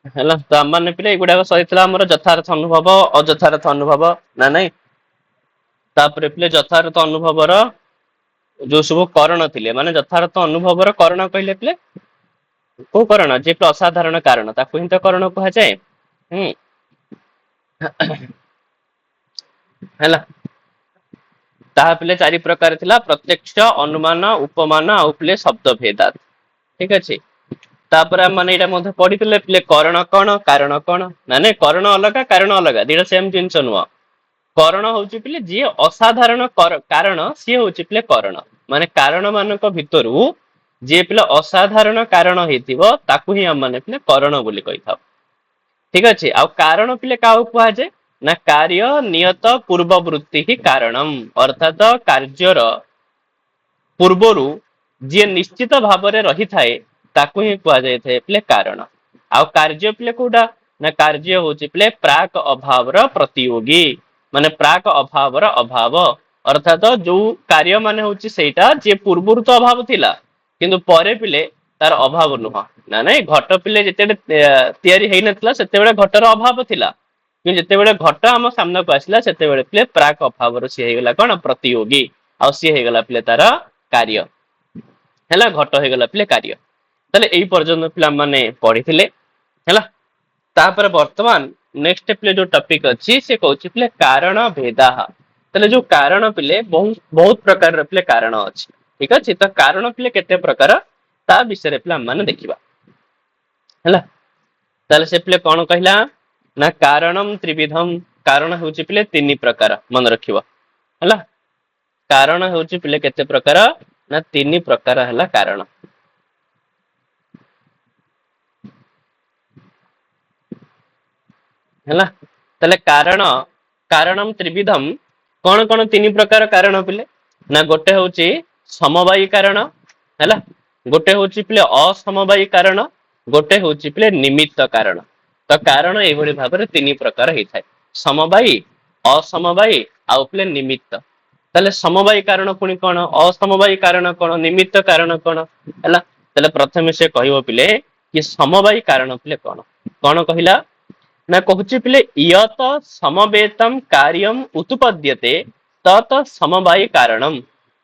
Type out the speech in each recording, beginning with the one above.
ହେଲା ତ ଆମମାନେ ପିଲେ ଏଗୁଡାକ ସରିଥିଲା ଆମର ଯଥାର୍ଥ ଅନୁଭବ ଅଯଥାର୍ଥ ଅନୁଭବ ନା ନାଇଁ। ତାପରେ ପିଲେ ଯଥାର୍ଥ ଅନୁଭବର ଯୋଉ ସବୁ କରଣ ଥିଲେ ମାନେ ଯଥାର୍ଥ ଅନୁଭବର କରଣ କହିଲେ ପିଲେ କୋଉ କରଣ ଯେ ଅସାଧାରଣ କାରଣ ତାକୁ ହିଁ ତ କରଣ କୁହାଯାଏ। ହୁଁ ହେଲା ତାହା ପିଲେ ଚାରି ପ୍ରକାର ଥିଲା ପ୍ରତ୍ୟକ୍ଷ ଅନୁମାନ ଉପମାନ ଆଉ ପିଲେ ଶବ୍ଦ ଭେଦା ଠିକ ଅଛି। ତାପରେ ଆମେ ମାନେ ଏଇଟା ମଧ୍ୟ ପଢିଥିଲେ ପିଲେ କରଣ କଣ କାରଣ କଣ ନା ନାଇଁ କରଣ ଅଲଗା କାରଣ ଅଲଗା ଦିଟା ସେମ ଜିନିଷ ନୁହଁ। କରଣ ହଉଛି ପିଲେ ଯିଏ ଅସାଧାରଣ କାରଣ ସିଏ ହଉଛି ପିଲେ କରଣ ମାନେ କାରଣ ମାନଙ୍କ ଭିତରୁ ଯିଏ ପିଲା ଅସାଧାରଣ କାରଣ ହେଇଥିବ ତାକୁ ହିଁ ଆମ ମାନେ ପିଲେ କରଣ ବୋଲି କହିଥାଉ। ଠିକ ଅଛି ଆଉ କାରଣ ପିଲେ କାହାକୁ କୁହାଯାଏ ନା କାର୍ଯ୍ୟ ନିୟତ ପୂର୍ବବୃତ୍ତି ହିଁ କାରଣମ୍ ଅର୍ଥାତ କାର୍ଯ୍ୟର ପୂର୍ବରୁ ଯିଏ ନିଶ୍ଚିତ ଭାବରେ ରହିଥାଏ ତାକୁ ହିଁ କୁହାଯାଇଥାଏ ପିଲେ କାରଣ। ଆଉ କାର୍ଯ୍ୟ ପିଲେ କୋଉଟା ନା କାର୍ଯ୍ୟ ହଉଛି ପିଲେ ପ୍ରାକ୍ ଅଭାବର ପ୍ରତିଯୋଗୀ ମାନେ ପ୍ରାକ୍ ଅଭାବର ଅଭାବ ଅର୍ଥାତ ଯୋଉ କାର୍ଯ୍ୟ ମାନେ ହଉଛି ସେଇଟା ଯିଏ ପୂର୍ବରୁ ତ ଅଭାବ ଥିଲା କିନ୍ତୁ ପରେ ପିଲେ ତାର ଅଭାବ ନୁହଁ ନା ନାଇଁ ଘଟ ପିଲେ ଯେତେବେଳେ ତିଆରି ହେଇନଥିଲା ସେତେବେଳେ ଘଟର ଅଭାବ ଥିଲା। କିନ୍ତୁ ଯେତେବେଳେ ଘଟ ଆମ ସାମ୍ନାକୁ ଆସିଲା ସେତେବେଳେ ପିଲେ ପ୍ରାକ୍ ଅଭାବର ସିଏ ହେଇଗଲା କଣ ପ୍ରତିଯୋଗୀ ଆଉ ସିଏ ହେଇଗଲା ପିଲେ ତାର କାର୍ଯ୍ୟ ହେଲା ଘଟ ହେଇଗଲା ପିଲେ କାର୍ଯ୍ୟ ତାହେଲେ ଏଇ ପର୍ଯ୍ୟନ୍ତ ପିଲା ମାନେ ପଢିଥିଲେ ହେଲା ତାପରେ ବର୍ତ୍ତମାନ ନେକ୍ସଟ ପିଲେ ଯୋଉ ଟପିକ ଅଛି ସେ କହୁଛି ପିଲେ କାରଣ ଭେଦା ତାହେଲେ ଯୋଉ କାରଣ ପିଲେ ବହୁତ ପ୍ରକାରର ପିଲେ କାରଣ ଅଛି। ଠିକ ଅଛି ତ କାରଣ ପିଲେ କେତେ ପ୍ରକାର ତା ବିଷୟରେ ପିଲା ଆମେ ମାନେ ଦେଖିବା ହେଲା ତାହେଲେ ସେ ପିଲେ କଣ କହିଲା ନା କାରଣମ ତ୍ରିବିଧମ କାରଣ ହଉଛି ପିଲେ ତିନି ପ୍ରକାର ମନେ ରଖିବ ହେଲା କାରଣ ହଉଛି ପିଲେ କେତେ ପ୍ରକାର ନା ତିନି ପ୍ରକାର ହେଲା କାରଣ ହେଲା ତାହେଲେ କାରଣମ ତ୍ରିବିଧମ କଣ କଣ ତିନି ପ୍ରକାର କାରଣ ପିଲେ ନା ଗୋଟେ ହଉଛି ସମବାୟୀ କାରଣ ହେଲା ଗୋଟେ ହଉଛି ପିଲେ ଅସମବାୟୀ କାରଣ ଗୋଟେ ହଉଛି ପିଲେ ନିମିତ୍ତ କାରଣ ତ କାରଣ ଏଇଭଳି ଭାବରେ ତିନି ପ୍ରକାର ହେଇଥାଏ ସମବାୟୀ ଅସମବାୟୀ ଆଉ ପିଲେ ନିମିତ୍ତ ତାହେଲେ ସମବାୟୀ କାରଣ ପୁଣି କଣ ଅସମବାୟୀ କାରଣ କଣ ନିମିତ୍ତ କାରଣ କଣ ହେଲା ତାହେଲେ ପ୍ରଥମେ ସେ କହିବ ପିଲେ କି ସମବାୟୀ କାରଣ ପିଲେ କଣ କଣ କହିଲା ନା କହୁଛି ପିଲେ ଇୟତ ସମବେତମ କାର୍ଯ୍ୟମ ଉତୁପଦ୍ୟତେ ତତ ସମବାୟୀ କାରଣମ୍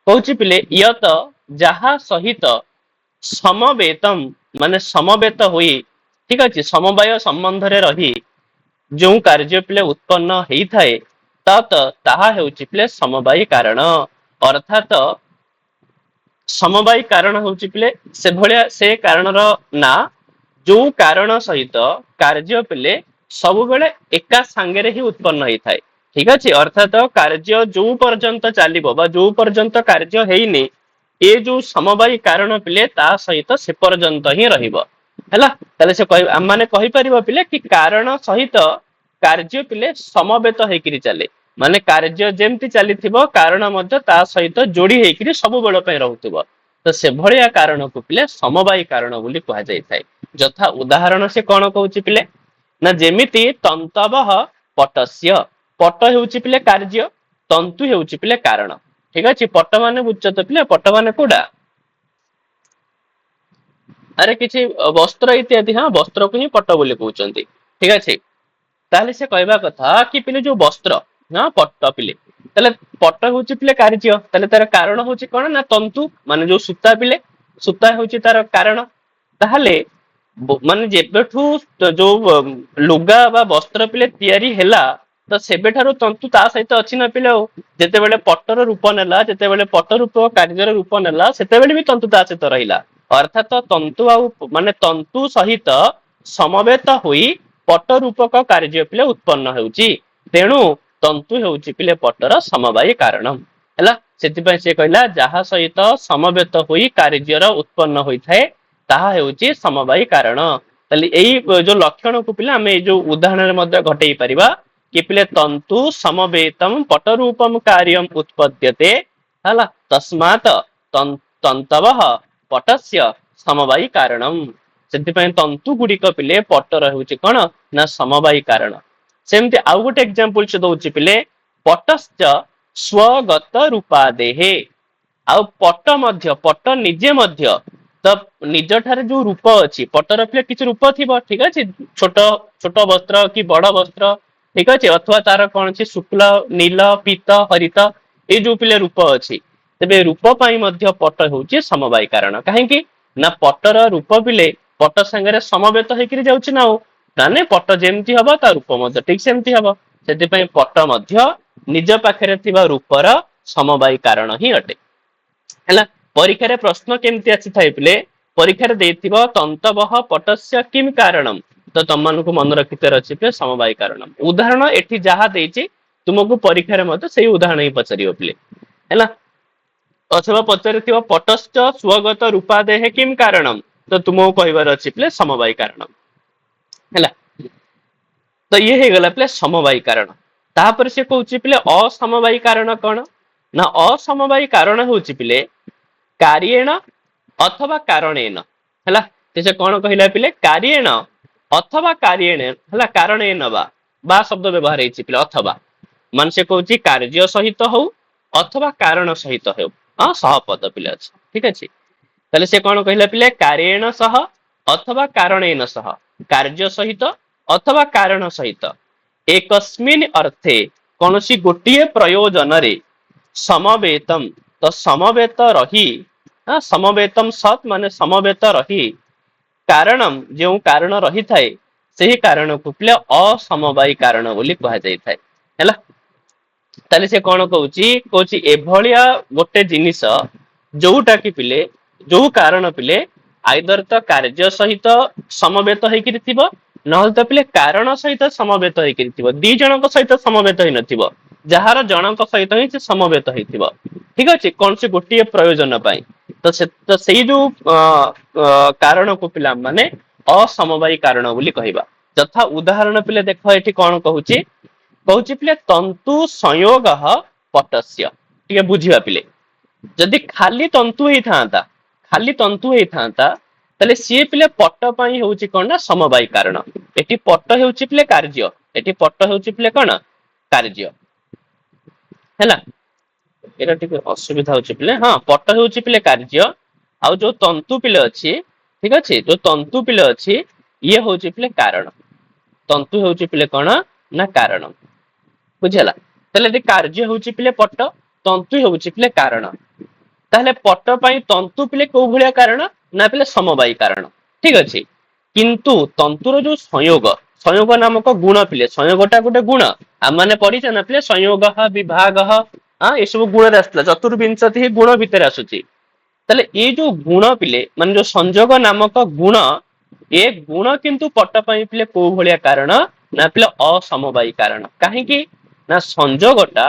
କହୁଛି ପିଲେ ଇୟତ ଯାହା ସହିତ ସମବେତମ ମାନେ ସମବେତ ହୋଇ ଠିକ ଅଛି ସମବାୟ ସମ୍ବନ୍ଧରେ ରହି ଯୋଉ କାର୍ଯ୍ୟ ପିଲେ ଉତ୍ପନ୍ନ ହେଇଥାଏ ତାହା ହେଉଛି ପିଲେ ସମବାୟୀ କାରଣ ଅର୍ଥାତ ସମବାୟୀ କାରଣ ହଉଛି ପିଲେ ସେଭଳିଆ ସେ କାରଣର ନାଁ ଯୋଉ କାରଣ ସହିତ କାର୍ଯ୍ୟ ପିଲେ ସବୁବେଳେ ଏକା ସାଙ୍ଗରେ ହିଁ ଉତ୍ପନ୍ନ ହେଇଥାଏ ଠିକ ଅଛି ଅର୍ଥାତ କାର୍ଯ୍ୟ ଯୋଉ ପର୍ଯ୍ୟନ୍ତ ଚାଲିବ ବା ଯୋଉ ପର୍ଯ୍ୟନ୍ତ କାର୍ଯ୍ୟ ହେଇନି ଏ ଯୋଉ ସମବାୟୀ କାରଣ ପିଲେ ତା ସହିତ ସେ ପର୍ଯ୍ୟନ୍ତ ହିଁ ରହିବ ହେଲା ତାହେଲେ ସେ କହ ଆମ ମାନେ କହିପାରିବ ପିଲେ କି କାରଣ ସହିତ କାର୍ଯ୍ୟ ପିଲେ ସମବେତ ହେଇକିରି ଚାଲେ ମାନେ କାର୍ଯ୍ୟ ଯେମିତି ଚାଲିଥିବ କାରଣ ମଧ୍ୟ ତା ସହିତ ଯୋଡି ହେଇକିରି ସବୁବେଳ ପାଇଁ ରହୁଥିବ ତ ସେଭଳିଆ କାରଣକୁ ପିଲେ ସମବାୟୀ କାରଣ ବୋଲି କୁହାଯାଇଥାଏ ଯଥା ଉଦାହରଣ ସେ କଣ କହୁଛି ପିଲେ ନା ଯେମିତି ତନ୍ତବଃ ପଟସ୍ୟ ପଟ ହେଉଛି ପିଲେ କାର୍ଯ୍ୟ ତନ୍ତୁ ହେଉଛି ପିଲେ କାରଣ ଠିକ ଅଛି ପଟ ମାନେ ବୁଝଛ ପିଲେ ପଟ ମାନେ କୋଉଟା ଆରେ କିଛି ବସ୍ତ୍ର ଇତ୍ୟାଦି ହଁ ବସ୍ତ୍ରକୁ ହିଁ ପଟ ବୋଲି କହୁଛନ୍ତି ଠିକ ଅଛି ତାହେଲେ ସେ କହିବା କଥା କି ପିଲେ ଯୋଉ ବସ୍ତ୍ର ହଁ ପଟ ପିଲେ ତାହେଲେ ପଟ ହଉଛି ପିଲେ କାର୍ଯ୍ୟ ତାହେଲେ ତାର କାରଣ ହଉଛି କଣ ନା ତନ୍ତୁ ମାନେ ଯୋଉ ସୂତା ପିଲେ ସୂତା ହଉଛି ତାର କାରଣ ତାହେଲେ ମାନେ ଯେବେଠୁ ଯୋଉ ଲୁଗା ବା ବସ୍ତ୍ର ପିଲେ ତିଆରି ହେଲା ତ ସେବେଠାରୁ ତନ୍ତୁ ତା ସହିତ ଅଛି ନା ପିଲା ଆଉ ଯେତେବେଳେ ପଟର ରୂପ ନେଲା ଯେତେବେଳେ ପଟ ରୂପ କାର୍ଯ୍ୟର ରୂପ ନେଲା ସେତେବେଳେ ବି ତନ୍ତୁ ତା ସହିତ ରହିଲା ଅର୍ଥାତ ତନ୍ତୁ ଆଉ ମାନେ ତନ୍ତୁ ସହିତ ସମବେତ ହୋଇ ପଟ ରୂପକ କାର୍ଯ୍ୟ ପିଲେ ଉତ୍ପନ୍ନ ହେଉଛି ତେଣୁ ତନ୍ତୁ ହେଉଛି ପିଲେ ପଟର ସମବାୟୀ କାରଣ ହେଲା ସେଥିପାଇଁ ସେ କହିଲା ଯାହା ସହିତ ସମବେତ ହୋଇ କାର୍ଯ୍ୟର ଉତ୍ପନ୍ନ ହୋଇଥାଏ ତାହା ହେଉଛି ସମବାୟୀ କାରଣ ତାହେଲେ ଏଇ ଯୋଉ ଲକ୍ଷଣକୁ ପିଲା ଆମେ ଏଇ ଯୋଉ ଉଦାହରଣରେ ମଧ୍ୟ ଘଟେଇ ପାରିବା କି ପିଲେ ତନ୍ତୁ ସମବେତମ ପଟରୂପମ କାର୍ଯ୍ୟମ ଉତ୍ପଦ୍ୟତେ ହେଲା ତସ୍ମାତ ତନ୍ତବଃ ପଟସ୍ୟ ସମବାୟୀ କାରଣମ୍ ସେଥିପାଇଁ ତନ୍ତୁ ଗୁଡିକ ପିଲେ ପଟ ରହୁଛି କଣ ନା ସମବାୟୀ କାରଣ ସେମିତି ଆଉ ଗୋଟେ ଏକ୍ଜାମ୍ପଲ ସେ ଦଉଛି ପିଲେ ପଟଶ୍ଚ ସ୍ଵଗତ ରୂପା ଦେହେ ଆଉ ପଟ ମଧ୍ୟ ପଟ ନିଜେ ମଧ୍ୟ ତ ନିଜ ଠାରେ ଯୋଉ ରୂପ ଅଛି, ପଟର ପିଲେ କିଛି ରୂପ ଥିବ, ଠିକ ଅଛି, ଛୋଟ ଛୋଟ ବସ୍ତ୍ର କି ବଡ ବସ୍ତ୍ର, ଠିକ ଅଛି, ଅଥବା ତାର କଣ ଅଛି ଶୁକ୍ଲ, ନୀଳ, ପୀତ, ହରିତ, ଏଇ ଯୋଉ ପିଲେ ରୂପ ଅଛି, ତେବେ ରୂପ ପାଇଁ ମଧ୍ୟ ପଟ ହେଉଛି ସମବାୟୀ କାରଣ। କାହିଁକି ନା ପଟର ରୂପ ପିଲେ ପଟ ସାଙ୍ଗରେ ସମବେତ ହେଇକିରି ଯାଉଛି ନା, ଆଉ ମାନେ ପଟ ଯେମିତି ହବ ତା ରୂପ ମଧ୍ୟ ଠିକ ସେମିତି ହବ। ସେଥିପାଇଁ ପଟ ମଧ୍ୟ ନିଜ ପାଖରେ ଥିବା ରୂପର ସମବାୟୀ କାରଣ ହିଁ ଅଟେ। ହେଲା, ପରୀକ୍ଷାରେ ପ୍ରଶ୍ନ କେମିତି ଆସିଥାଏ ପିଲେ, ପରୀକ୍ଷାରେ ଦେଇଥିବ ତନ୍ତବହ ପଟସ୍ୟ କିମ୍ କାରଣମ୍, ତ ତମମାନଙ୍କୁ ମନେ ରଖିବାର ଅଛି ପିଲେ ସମବାୟୀ କାରଣ। ଉଦାହରଣ ଏଠି ଯାହା ଦେଇଛି ତୁମକୁ ପରୀକ୍ଷାରେ ମଧ୍ୟ ସେଇ ଉଦାହରଣ ହିଁ ପଚାରିବ ପିଲେ। ହେଲା, ଅଥବା ପଚାରିଥିବ ପଟଶ୍ଚ ସ୍ୱଗତ ରୂପାଦେହ କିମ୍ କାରଣମ୍, ତ ତୁମକୁ କହିବାର ଅଛି ପିଲେ ସମବାୟୀ କାରଣ। ହେଲା, ତ ଇଏ ହେଇଗଲା ପିଲେ ସମବାୟୀ କାରଣ। ତାପରେ ସେ କହୁଛି ପିଲେ ଅସମବାୟୀ କାରଣ କଣ ନା, ଅସମବାୟୀ କାରଣ ହଉଛି ପିଲେ କାର୍ୟେଣ ଅଥବା କାରଣେନ। ହେଲା, ସେ କଣ କହିଲା ପିଲେ, କାର୍ୟେଣ ଅଥବା କାର୍ୟେଣ, ହେଲା, କାରଣେନ ବା ଶବ୍ଦ ବ୍ୟବହାର ହେଇଛି ପିଲେ ଅଥବା, ମାନେ ସେ କହୁଛି କାର୍ଯ୍ୟ ସହିତ ହଉ ଅଥବା କାରଣ ସହିତ ହେଉ। ହଁ, ସହପଦ ପିଲେ ଅଛି, ଠିକ ଅଛି। ତାହେଲେ ସେ କଣ କହିଲା ପିଲେ, କାର୍ୟେଣ ସହ ଅଥବା କାରଣେନ ସହ, କାର୍ଯ୍ୟ ସହିତ ଅଥବା କାରଣ ସହିତ, ଏକସ୍ମିନ୍ ଅର୍ଥେ କୌଣସି ଗୋଟିଏ ପ୍ରୟୋଜନରେ ସମବେତମ୍, ତ ସମବେତ ରହି, ସମବେତମ ସତ୍ ମାନେ ସମବେତ ରହି, କାରଣମ୍ ଯେଉଁ କାରଣ ରହିଥାଏ ସେହି କାରଣକୁ ପିଲେ ଅସମବାୟୀ କାରଣ ବୋଲି କୁହାଯାଇଥାଏ। ହେଲା, ତାହେଲେ ସେ କଣ କହୁଛି, କହୁଛି ଏଭଳିଆ ଗୋଟେ ଜିନିଷ ଯୋଉଟା କି ପିଲେ, ଯୋଉ କାରଣ ପିଲେ ଆଇଦର ତ କାର୍ଯ୍ୟ ସହିତ ସମବେତ ହେଇକିରି ଥିବ, ନହେଲେ ତ ପିଲେ କାରଣ ସହିତ ସମବେତ ହେଇକିରି ଥିବ, ଦି ଜଣଙ୍କ ସହିତ ସମବେତ ହେଇନଥିବ, ଯାହାର ଜଣଙ୍କ ସହିତ ହିଁ ସେ ସମବେତ ହେଇଥିବ, ଠିକ ଅଛି, କୌଣସି ଗୋଟିଏ ପ୍ରୟୋଜନ ପାଇଁ। ତ ସେଇ ଯୋଉ କାରଣକୁ ପିଲା ମାନେ ଅସମବାୟୀ କାରଣ ବୋଲି କହିବା। ଯଥା ଉଦାହରଣ ପିଲେ ଦେଖ ଏଠି କଣ କହୁଛି, କହୁଛି ପିଲେ ତନ୍ତୁ ସଂଯୋଗ ପଟସ୍ୟ। ଟିକେ ବୁଝିବା ପିଲେ, ଯଦି ଖାଲି ତନ୍ତୁ ହେଇଥାନ୍ତା, ଖାଲି ତନ୍ତୁ ହେଇଥାନ୍ତା, ତାହେଲେ ସିଏ ପିଲେ ପଟ ପାଇଁ ହଉଛି କଣ ନା ସମବାୟୀ କାରଣ। ଏଠି ପଟ ହେଉଛି ପିଲେ କାର୍ଯ୍ୟ, ଏଠି ପଟ ହେଉଛି ପିଲେ କଣ କାର୍ଯ୍ୟ। ହେଲା, ଏଇଟା ଟିକେ ଅସୁବିଧା ହଉଛି ପିଲେ। ହଁ, ପଟ ହେଉଛି ପିଲେ କାର୍ଯ୍ୟ, ଆଉ ଯୋଉ ତନ୍ତୁ ପିଲେ ଅଛି, ଠିକ ଅଛି, ଯୋଉ ତନ୍ତୁ ପିଲେ ଅଛି ଇଏ ହଉଛି ପିଲେ କାରଣ। ତନ୍ତୁ ହେଉଛି ପିଲେ କଣ ନା କାରଣ, ବୁଝିହେଲା। ତାହେଲେ ଏଠି କାର୍ଯ୍ୟ ହଉଛି ପିଲେ ପଟ, ତନ୍ତୁ ହେଉଛି ପିଲେ କାରଣ। ତାହେଲେ ପଟ ପାଇଁ ତନ୍ତୁ ପିଲେ କୋଉ ଭଳିଆ କାରଣ ନା ପିଲେ ସମବାୟୀ କାରଣ, ଠିକ ଅଛି। କିନ୍ତୁ ତନ୍ତୁର ଯୋଉ ସଂଯୋଗ, ସଂଯୋଗ ନାମକ ଗୁଣ ପିଲେ, ସଂଯୋଗଟା ଗୋଟେ ଗୁଣ, ଆମମାନେ ପଢିଛେ ନା ପିଲେ ସଂଯୋଗ ବିଭାଗ, ଏସବୁ ଗୁଣରେ ଆସିଥିଲା, ଚତୁର୍ବିଂଶତି ଗୁଣ ଭିତରେ ଆସୁଛି। ତାହେଲେ ଏଇ ଯୋଉ ଗୁଣ ପିଲେ ମାନେ ଯୋଉ ସଂଯୋଗ ନାମକ ଗୁଣ, ଏ ଗୁଣ କିନ୍ତୁ ପଟ ପାଇଁ ପିଲେ କୋଉ ଭଳିଆ କାରଣ ନା ପିଲେ ଅସମବାୟୀ କାରଣ। କାହିଁକି ନା ସଂଯୋଗଟା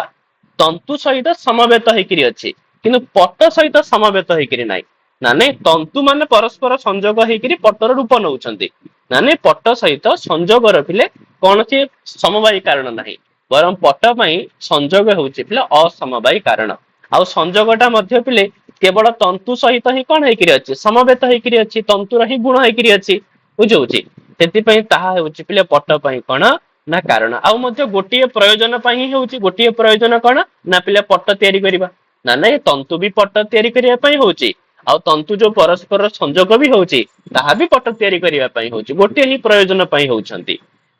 ତନ୍ତୁ ସହିତ ସମବେତ ହେଇକିରି ଅଛି, କିନ୍ତୁ ପଟ ସହିତ ସମବେତ ହେଇକିରି ନାହିଁ। ମାନେ ତନ୍ତୁ ମାନେ ପରସ୍ପର ସଂଯୋଗ ହେଇକିରି ପଟର ରୂପ ନଉଛନ୍ତି, ମାନେ ପଟ ସହିତ ସଂଯୋଗର ପିଲେ କୌଣସି ସମବାୟୀ କାରଣ ନାହିଁ, ବରଂ ପଟ ପାଇଁ ସଂଯୋଗ ହେଉଛି ପିଲେ ଅସମବାୟୀ କାରଣ। ଆଉ ସଂଯୋଗଟା ମଧ୍ୟ ପିଲେ କେବଳ ତନ୍ତୁ ସହିତ ହିଁ କଣ ହେଇକିରି ଅଛି, ସମବେତ ହେଇକିରି ଅଛି, ତନ୍ତୁର ହିଁ ଗୁଣ ହେଇକିରି ଅଛି, ବୁଝଉଛି। ସେଥିପାଇଁ ତାହା ହେଉଛି ପିଲେ ପଟ ପାଇଁ କଣ ନା କାରଣ। ଆଉ ମଧ୍ୟ ଗୋଟିଏ ପ୍ରୟୋଜନ ପାଇଁ ହିଁ ହଉଛି, ଗୋଟିଏ ପ୍ରୟୋଜନ କଣ ନା ପିଲେ ପଟ ତିଆରି କରିବା, ନା ନାଇଁ ତନ୍ତୁ ବି ପଟ ତିଆରି କରିବା ପାଇଁ ହଉଛି, ଆଉ ତନ୍ତୁ ଯୋଉ ପରସ୍ପର ସଂଯୋଗ ବି ହଉଛି ତାହା ବି ପଟ ତିଆରି କରିବା ପାଇଁ ହଉଛି, ଗୋଟିଏ ହିଁ ପ୍ରୟୋଜନ ପାଇଁ ହଉଛନ୍ତି।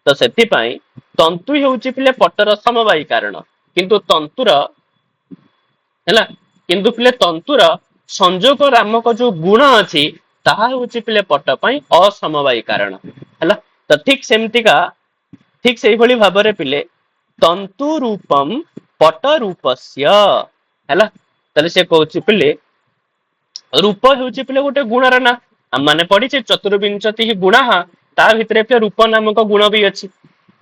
ତ ସେଥିପାଇଁ ତନ୍ତୁ ହେଉଛି ପିଲେ ପଟର ସମବାୟୀ କାରଣ, କିନ୍ତୁ ତନ୍ତୁର, ହେଲା, କିନ୍ତୁ ପିଲେ ତନ୍ତୁର ସଂଯୋଗ ନାମକ ଯୋଉ ଗୁଣ ଅଛି ତାହା ହେଉଛି ପିଲେ ପଟ ପାଇଁ ଅସମବାୟୀ କାରଣ। ହେଲା, ତ ଠିକ ସେମିତିକା, ଠିକ ସେଇଭଳି ଭାବରେ ପିଲେ ତନ୍ତୁ ରୂପମ ପଟ ରୂପସ୍ୟ। ହେଲା, ତାହେଲେ ସେ କହୁଛି ପିଲେ ରୂପ ହେଉଛି ପିଲେ ଗୋଟେ ଗୁଣର ନା, ଆମମାନେ ପଢିଛେ ଚତୁର୍ବିଂଶତି ଗୁଣା, ତା ଭିତରେ ପିଲେ ରୂପ ନାମକ ଗୁଣ ବି ଅଛି।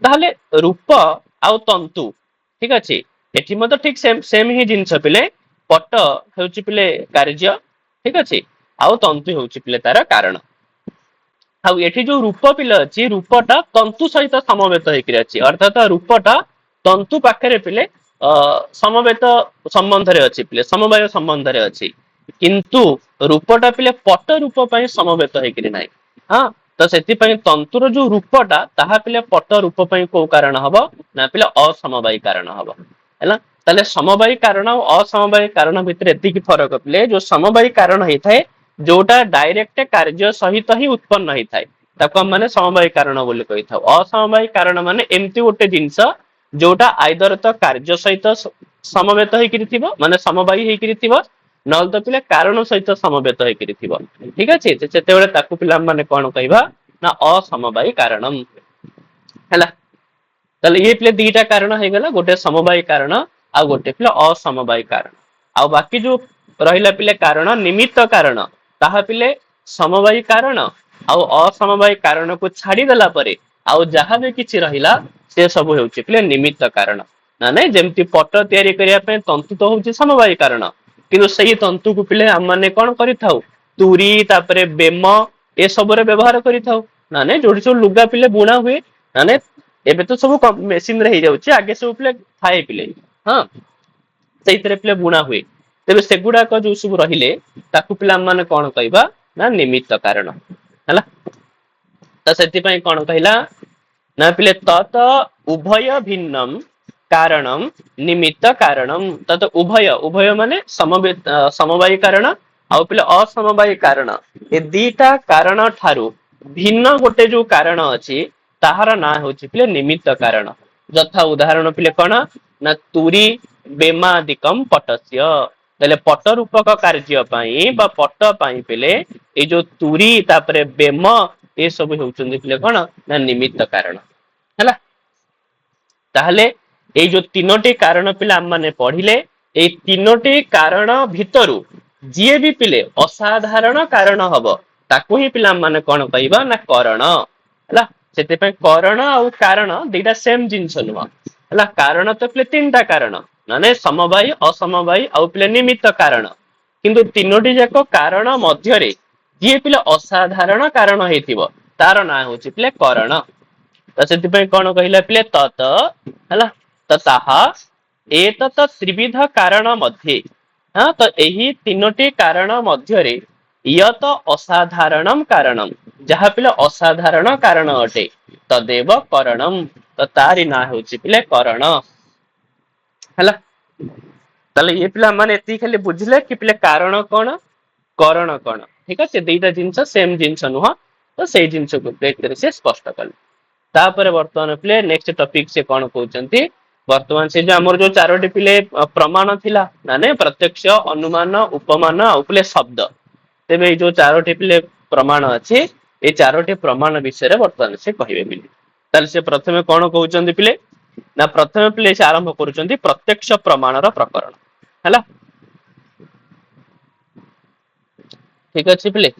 ତାହେଲେ ରୂପ ଆଉ ତନ୍ତୁ, ଠିକ ଅଛି, ଏଠି ମଧ୍ୟ ଠିକ ସେମ ହିଁ ଜିନିଷ ପିଲେ, ପଟ ହେଉଛି ପିଲେ କାର୍ଯ୍ୟ, ଠିକ ଅଛି, ଆଉ ତନ୍ତୁ ହେଉଛି ପିଲେ ତାର କାରଣ। ଆଉ ଏଠି ଯୋଉ ରୂପ ପିଲେ ଅଛି, ରୂପଟା ତନ୍ତୁ ସହିତ ସମବେତ ହେଇକିରି ଅଛି, ଅର୍ଥାତ ରୂପଟା ତନ୍ତୁ ପାଖରେ ପିଲେ ସମବେତ ସମ୍ବନ୍ଧରେ ଅଛି, ପିଲେ ସମବାୟ ସମ୍ବନ୍ଧରେ ଅଛି, କିନ୍ତୁ ରୂପଟା ପିଲେ ପଟ ରୂପ ପାଇଁ ସମବେତ ହେଇକିରି ନାହିଁ। ହଁ, ତ ସେଥିପାଇଁ ତନ୍ତୁର ଯୋଉ ରୂପଟା ତାହା ପିଲେ ପଟ ରୂପ ପାଇଁ କୋଉ କାରଣ ହବ ନା ପିଲେ ଅସମବାୟୀ କାରଣ ହବ। ହେଲା, ତାହେଲେ ସମବାୟୀ କାରଣ ଆଉ ଅସମବାୟୀ କାରଣ ଭିତରେ ଏତିକି ଫରକ ପିଲେ, ଯୋଉ ସମବାୟୀ କାରଣ ହେଇଥାଏ जोटा डायरेक्ट कार्य सहित ही उत्पन्न होता है ताको हम माने समवायी कारण बोली कही था। असमवायी कारण माने एमती गोटे जिनस जोटा आइदर तो कार्य सहित समवेत होइकिरि थिबो माने समवायी होइकिरि थिबो नल तो पिले कारण सहित समवेत होइकिरि थिबो। ठीक अछि सेते बेले ताकू पिला माने कोन कहबा ना असमवायी कारणम हैला। ताले ये पिले दीटा कारण हे गला गोटे समवायी कारण आ गोटे पिले असमवायी कारण आ बाकी जो रहिला पिले कारण निमित्त कारण ताहा पिले समवायी कारण आ असमवायी कारण को छाडी देला परे आ जहा भी किछि रहिला से सब हेउछि पिले निमित्त कारण ना नै जेमति पट तयारी करिया पे तंतु तो होउछि समवायी कारण किंतु सही तंतु को पिले हम माने कोन करिथाउ तुरी तापरे बेम ए सब रे व्यवहार करिथाउ ना नै जोडी सब लुगा पिले बुणा हुए ना नै एबे तो सब मेसिन रे हे जाउछि आगे सब पिले थाए पिले हां ସେଇଥିରେ ପିଲେ ବୁଣା ହୁଏ ତେବେ ସେଗୁଡାକ ଯୋଉ ସବୁ ରହିଲେ ତାକୁ ପିଲାମାନେ କଣ କହିବା ନା ନିମିତ୍ତ କାରଣ ହେଲା। ତ ସେଥିପାଇଁ କଣ କହିଲା ନା ପିଲେ ତତ ଉଭୟ ଭିନ୍ନମ୍ କାरणम ନିମିତ୍ତ କାरणम ତତ ଉଭୟ ଉଭୟ ମାନେ ସମବାୟୀ କାରଣ ଆଉ ପିଲେ ଅସମବାୟୀ କାରଣ ଏ ଦିଟା କାରଣ ଠାରୁ ଭିନ୍ନ ଗୋଟେ ଯୋଉ କାରଣ ଅଛି ତାହାର ନାଁ ହେଉଛି ପିଲେ ନିମିତ୍ତ କାରଣ। ଯଥା ଉଦାହରଣ ପିଲେ କଣ ନା ତୁରୀ ବେମାଦିକମ ପଟସ୍ୟ ତାହେଲେ ପଟ ରୂପକ କାର୍ଯ୍ୟ ପାଇଁ ବା ପଟ ପାଇଁ ପିଲେ ଏଇ ଯୋଉ ତୁରୀ ତାପରେ ବେମ ଏ ସବୁ ହେଉଛନ୍ତି ପିଲେ କଣ ନା ନିମିତ୍ତ କାରଣ ହେଲା। ତାହେଲେ ଏଇ ଯୋଉ ତିନୋଟି କାରଣ ପିଲା ଆମ ମାନେ ପଢିଲେ ଏଇ ତିନୋଟି କାରଣ ଭିତରୁ ଯିଏ ବି ପିଲେ ଅସାଧାରଣ କାରଣ ହବ ତାକୁ ହିଁ ପିଲା ମାନେ କଣ କହିବା ନା କରଣ ହେଲା। ସେଥିପାଇଁ କରଣ ଆଉ କାରଣ ଦିଟା ସେମ ଜିନିଷ ନୁହଁ ହେଲା। କାରଣ ତ ପିଲେ ତିନିଟା କାରଣ ମାନେ ସମବାୟୀ ଅସମବାୟୀ ଆଉ ପିଲେ ନିମିତ୍ତ କାରଣ କିନ୍ତୁ ତିନୋଟି ଯାକ କାରଣ ମଧ୍ୟରେ ଯିଏ ପିଲେ ଅସାଧାରଣ କାରଣ ହେଇଥିବ ତାର ନାଁ ହଉଛି ପିଲେ କରଣ। ତ ସେଥିପାଇଁ କଣ କହିଲା ପିଲେ ତତ ହେଲା ତ ତାହା ଏତତ ତ୍ରିବିଧ କାରଣ ମଧ୍ୟରେ ହଁ ତ ଏହି ତିନୋଟି କାରଣ ମଧ୍ୟରେ ଇୟତ ଅସାଧାରଣମ କାରଣମ ଯାହା ପିଲେ ଅସାଧାରଣ କାରଣ ଅଟେ ତଦେବ କरणम ତ ତାରି ନାଁ ହେଉଛି ପିଲେ କରଣ ହେଲା। ତାହେଲେ ଏ ପିଲା ମାନେ ଏତିକି ଖାଲି ବୁଝିଲେ କି ପିଲେ କାରଣ କଣ କରଣ କଣ ଠିକ ଅଛି ଦିଟା ଜିନିଷ ସେମ ଜିନିଷ ନୁହଁ ତ ସେଇ ଜିନିଷକୁ ଏଥିରେ ସେ ସ୍ପଷ୍ଟ କଲେ। ତାପରେ ବର୍ତ୍ତମାନ ପିଲେ ନେକ୍ସଟ ଟପିକ ସେ କଣ କହୁଛନ୍ତି ବର୍ତ୍ତମାନ ସେ ଯୋଉ ଆମର ଯୋଉ ଚାରୋଟି ପିଲେ ପ୍ରମାଣ ଥିଲା ମାନେ ପ୍ରତ୍ୟକ୍ଷ ଅନୁମାନ ଉପମାନ ଆଉ ପିଲେ ଶବ୍ଦ ତେବେ ଏଇ ଯୋଉ ଚାରୋଟି ପିଲେ ପ୍ରମାଣ ଅଛି ଏଇ ଚାରୋଟି ପ୍ରମାଣ ବିଷୟରେ ବର୍ତ୍ତମାନ ସେ କହିବେ ବୋଲି। ତାହେଲେ ସେ ପ୍ରଥମେ କଣ କହୁଛନ୍ତି ପିଲେ ନା ପ୍ରଥମେ ପିଲେ ସେ ଆରମ୍ଭ କରୁଛନ୍ତି ପ୍ରତ୍ୟକ୍ଷ ପ୍ରମାଣର ପ୍ରକରଣ ହେଲା। ଠିକ ଅଛି ପିଲେ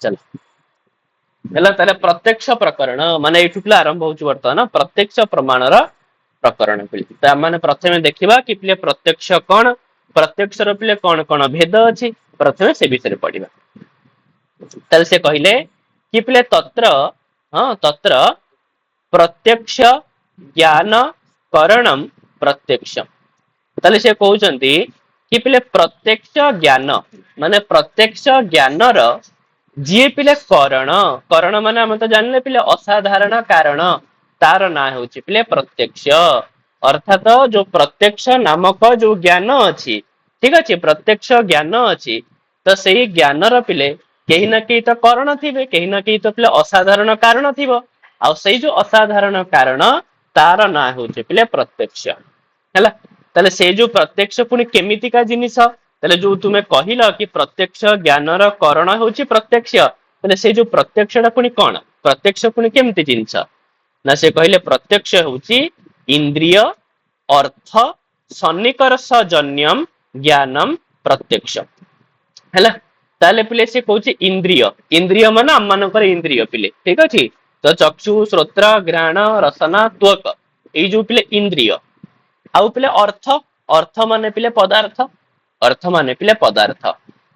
ଚାଲ ହେଲା। ତାହେଲେ ପ୍ରତ୍ୟକ୍ଷ ପ୍ରକରଣ ମାନେ ଏଇଠୁ ପିଲା ଆରମ୍ଭ ହଉଛି ବର୍ତ୍ତମାନ ପ୍ରତ୍ୟକ୍ଷ ପ୍ରମାଣର ପ୍ରକରଣ ପିଲେ। ତ ଆମେ ପ୍ରଥମେ ଦେଖିବା କି ପିଲେ ପ୍ରତ୍ୟକ୍ଷ କଣ ପ୍ରତ୍ୟକ୍ଷର ପିଲେ କଣ କଣ ଭେଦ ଅଛି ପ୍ରଥମେ ସେ ବିଷୟରେ ପଢିବା। ତାହେଲେ ସେ କହିଲେ କି ପିଲେ ତତ୍ର ହଁ ତତ୍ର ପ୍ରତ୍ୟକ୍ଷ ଜ୍ଞାନ କरणम ପ୍ରତ୍ୟକ୍ଷ ତାହେଲେ ସେ କହୁଛନ୍ତି କି ପିଲେ ପ୍ରତ୍ୟକ୍ଷ ଜ୍ଞାନ ମାନେ ପ୍ରତ୍ୟକ୍ଷ ଜ୍ଞାନର ଯିଏ ପିଲେ କରଣ କରଣ ମାନେ ଆମେ ତ ଜାଣିଲେ ପିଲେ ଅସାଧାରଣ କାରଣ ତାର ନାଁ ହେଉଛି ପିଲେ ପ୍ରତ୍ୟକ୍ଷ ଅର୍ଥାତ ଯୋଉ ପ୍ରତ୍ୟକ୍ଷ ନାମକ ଯୋଉ ଜ୍ଞାନ ଅଛି ଠିକ ଅଛି ପ୍ରତ୍ୟକ୍ଷ ଜ୍ଞାନ ଅଛି ତ ସେଇ ଜ୍ଞାନର ପିଲେ କେହି ନା କେହି ତ କରଣ ଥିବେ କେହି ନା କେହି ତ ପିଲେ ଅସାଧାରଣ କାରଣ ଥିବ ଆଉ ସେଇ ଯୋଉ ଅସାଧାରଣ କାରଣ ତାର ନାଁ ହେଉଛି ପିଲେ ପ୍ରତ୍ୟକ୍ଷ ହେଲା। ତାହେଲେ ସେଇ ଯୋଉ ପ୍ରତ୍ୟକ୍ଷ ପୁଣି କେମିତିକା ଜିନିଷ ତାହେଲେ ଯୋଉ ତୁମେ କହିଲ କି ପ୍ରତ୍ୟକ୍ଷ ଜ୍ଞାନର କରଣ ହେଉଛି ପ୍ରତ୍ୟକ୍ଷ ତାହେଲେ ସେଇ ଯୋଉ ପ୍ରତ୍ୟକ୍ଷ ଟା ପୁଣି କଣ ପ୍ରତ୍ୟକ୍ଷ ପୁଣି କେମିତି ଜିନିଷ ନା ସେ କହିଲେ ପ୍ରତ୍ୟକ୍ଷ ହେଉଛି ଇନ୍ଦ୍ରିୟ ଅର୍ଥ ସନ୍ନିକର୍ଷ ଜନ୍ୟମ ଜ୍ଞାନମ ପ୍ରତ୍ୟକ୍ଷ ହେଲା। ତାହେଲେ ପିଲେ ସେ କହୁଛି ଇନ୍ଦ୍ରିୟ ଇନ୍ଦ୍ରିୟ ମାନେ ଆମ ମାନଙ୍କର ଇନ୍ଦ୍ରିୟ ପିଲେ ଠିକ ଅଛି। ତ ଚକ୍ଷୁ ଶ୍ରୋତ୍ର ଘ୍ରାଣ ରସନା ତ୍ୱକ ଏଇ ଯୋଉ ପିଲେ ଇନ୍ଦ୍ରିୟ ଆଉ ପିଲେ ଅର୍ଥ ଅର୍ଥ ମାନେ ପିଲେ ପଦାର୍ଥ ଅର୍ଥ ମାନେ ପିଲେ ପଦାର୍ଥ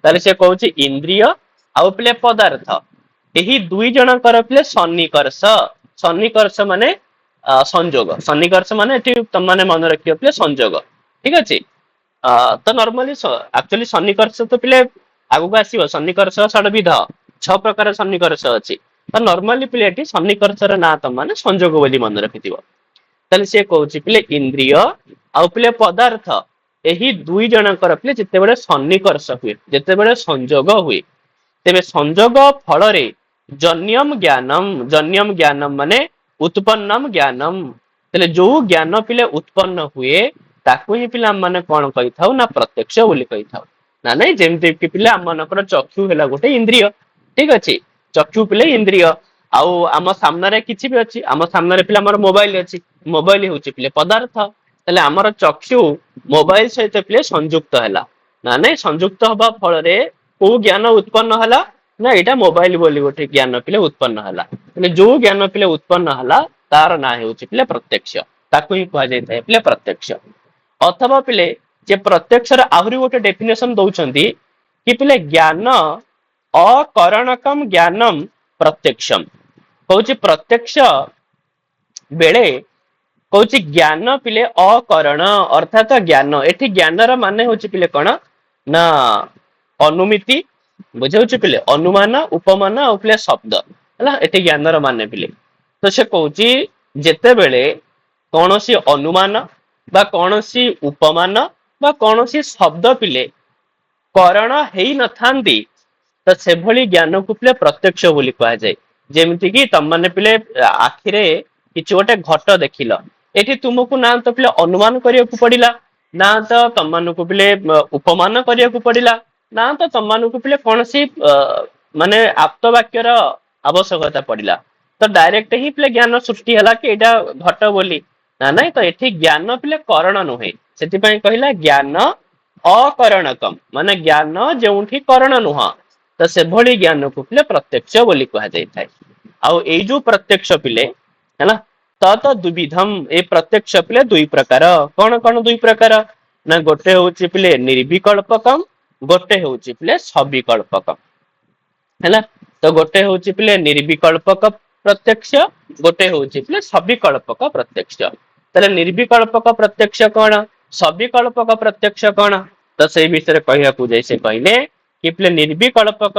ତାହେଲେ ସେ କହୁଛି ଇନ୍ଦ୍ରିୟ ଆଉ ପିଲେ ପଦାର୍ଥ ଏହି ଦୁଇ ଜଣଙ୍କର ପିଲେ ସନ୍ନିକର୍ଷ ସନ୍ନିକର୍ଷ ମାନେ ସଂଯୋଗ ସନ୍ନିକର୍ଷ ମାନେ ଏଠି ତମାନେ ମନେ ରଖିବ ପିଲେ ସଂଯୋଗ ଠିକ ଅଛି। ତ ନର୍ମାଲି ଆକ୍ଚୁଆଲି ସନ୍ନିକର୍ଷ ତ ପିଲେ ଆଗକୁ ଆସିବ ସନ୍ନିକର୍ଷ ଷଡବିଧ 6 ପ୍ରକାର ସନ୍ନିକର୍ଷ ଅଛି ତ ନର୍ମାଲି ପିଲେ ଏଠି ସନ୍ନିକର୍ଷର ନାଁ ତମାନେ ସଂଯୋଗ ବୋଲି ମନେ ରଖିଥିବ। ତାହେଲେ ସେ କହୁଛି ପିଲେ ଇନ୍ଦ୍ରିୟ ଆଉ ପିଲେ ପଦାର୍ଥ ଏହି ଦୁଇ ଜଣଙ୍କର ପିଲେ ଯେତେବେଳେ ସନ୍ନିକର୍ଷ ହୁଏ, ଯେତେବେଳେ ସଂଯୋଗ ହୁଏ, ତେବେ ସଂଯୋଗ ଫଳରେ ଜନ୍ୟମ ଜ୍ଞାନମ ମାନେ ଉତ୍ପନ୍ନମ ଜ୍ଞାନମ, ତାହେଲେ ଯୋଉ ଜ୍ଞାନ ପିଲେ ଉତ୍ପନ୍ନ ହୁଏ ତାକୁ ହିଁ ପିଲା ମାନେ କଣ କହିଥାଉ ନା ପ୍ରତ୍ୟକ୍ଷ ବୋଲି କହିଥାଉ। ନା ନାଇଁ ଯେମିତି କି ପିଲା ଆମ ମାନଙ୍କର ଚକ୍ଷୁ ହେଲା ଗୋଟେ ଇନ୍ଦ୍ରିୟ, ଠିକ ଅଛି, ଚକ୍ଷୁ ପିଲେ ଇନ୍ଦ୍ରିୟ। ଆଉ ଆମ ସାମ୍ନାରେ କିଛି ବି ଅଛି, ଆମ ସାମ୍ନାରେ ପିଲା ଆମର ମୋବାଇଲ ଅଛି, ମୋବାଇଲ ହଉଛି ପିଲେ ପଦାର୍ଥ। ତାହେଲେ ଆମର ଚକ୍ଷୁ ମୋବାଇଲ ସହିତ ପିଲେ ସଂଯୁକ୍ତ ହେଲା, ନା ନାଇଁ ସଂଯୁକ୍ତ ହବା ଫଳରେ କୋଉ ଜ୍ଞାନ ଉତ୍ପନ୍ନ ହେଲା ନା ଏଇଟା ମୋବାଇଲ ବୋଲି ଗୋଟେ ଜ୍ଞାନ ପିଲେ ଉତ୍ପନ୍ନ ହେଲା। ମାନେ ଯୋଉ ଜ୍ଞାନ ପିଲେ ଉତ୍ପନ୍ନ ହେଲା ତାର ନାଁ ହେଉଛି ପିଲେ ପ୍ରତ୍ୟକ୍ଷ, ତାକୁ ହିଁ କୁହାଯାଇଥାଏ ପିଲେ ପ୍ରତ୍ୟକ୍ଷ। ଅଥବା ପିଲେ ଯେ ପ୍ରତ୍ୟକ୍ଷର ଆହୁରି ଗୋଟେ ଡେଫିନେସନ ଦଉଛନ୍ତି କି ପିଲେ ଜ୍ଞାନ ଅକରଣକମ ଜ୍ଞାନମ ପ୍ରତ୍ୟକ୍ଷମ, କହୁଛି ପ୍ରତ୍ୟକ୍ଷ ବେଳେ କହୁଛି ଜ୍ଞାନ ପିଲେ ଅକରଣ ଅର୍ଥାତ ଜ୍ଞାନ, ଏଠି ଜ୍ଞାନର ମାନେ ହଉଛି ପିଲେ କଣ ନା ଅନୁମିତି, ବୁଝାଉଛି ପିଲେ ଅନୁମାନ ଉପମାନ ଆଉ ପିଲେ ଶବ୍ଦ ହେଲା, ଏଠି ଜ୍ଞାନର ମାନେ ପିଲେ। ତ ସେ କହୁଛି ଯେତେବେଳେ କୌଣସି ଅନୁମାନ ବା କୌଣସି ଉପମାନ ବା କୌଣସି ଶବ୍ଦ ପିଲେ କରଣ ହେଇନଥାନ୍ତି ତ ସେଭଳି ଜ୍ଞାନକୁ ପିଲେ ପ୍ରତ୍ୟକ୍ଷ ବୋଲି କୁହାଯାଏ। ଯେମିତି କିି ତମମାନେ ପିଲେ ଆଖିରେ କିଛି ଗୋଟେ ଘଟ ଦେଖିଲ, ଏଠି ତୁମକୁ ନା ତ ପିଲେ ଅନୁମାନ କରିବାକୁ ପଡିଲା, ନା ତ ତମମାନଙ୍କୁ ପିଲେ ଉପମାନ କରିବାକୁ ପଡିଲା, ନା ତ ତମମାନଙ୍କୁ ପିଲେ କୌଣସି ମାନେ ଆପ୍ତ ବାକ୍ୟର ଆବଶ୍ୟକତା ପଡିଲା, ତ ଡାଇରେକ୍ଟ ହିଁ ପିଲେ ଜ୍ଞାନ ସୃଷ୍ଟି ହେଲା କି ଏଇଟା ଘଟ ବୋଲି। ନା ନାଇଁ, ତ ଏଠି ଜ୍ଞାନ ପିଲେ କରଣ ନୁହେଁ, ସେଥିପାଇଁ କହିଲା ଜ୍ଞାନ ଅକରଣକମ ମାନେ ଜ୍ଞାନ ଯେଉଁଠି କରଣ ନୁହଁ, ତ ସେଭଳି ଜ୍ଞାନକୁ ପିଲେ ପ୍ରତ୍ୟକ୍ଷ ବୋଲି କୁହାଯାଇଥାଏ। ଆଉ ଏଇ ଯୋଉ ପ୍ରତ୍ୟକ୍ଷ ପିଲେ ହେଲା ତତ ଦୁବିଧମ, ଏ ପ୍ରତ୍ୟକ୍ଷ ପିଲେ ଦୁଇ ପ୍ରକାର। କଣ କଣ ଦୁଇ ପ୍ରକାର ନା ଗୋଟେ ହଉଛି ପିଲେ ନିର୍ବିକଳ୍ପକମ, ଗୋଟେ ହଉଛି ପିଲେ ସବିକଳ୍ପକମ ହେଲା। ତ ଗୋଟେ ହଉଛି ପିଲେ ନିର୍ବିକଳ୍ପକ ପ୍ରତ୍ୟକ୍ଷ, ଗୋଟେ ହଉଛି ପିଲେ ସବିକଳ୍ପକ ପ୍ରତ୍ୟକ୍ଷ। ତାହେଲେ ନିର୍ବିକଳ୍ପକ ପ୍ରତ୍ୟକ୍ଷ କଣ, ସବିକଳ୍ପକ ପ୍ରତ୍ୟକ୍ଷ କଣ, ତ ସେଇ ବିଷୟରେ କହିବାକୁ ଯାଇ ସେ କହିଲେ କି ପିଲେ ନିର୍ବିକଳ୍ପକ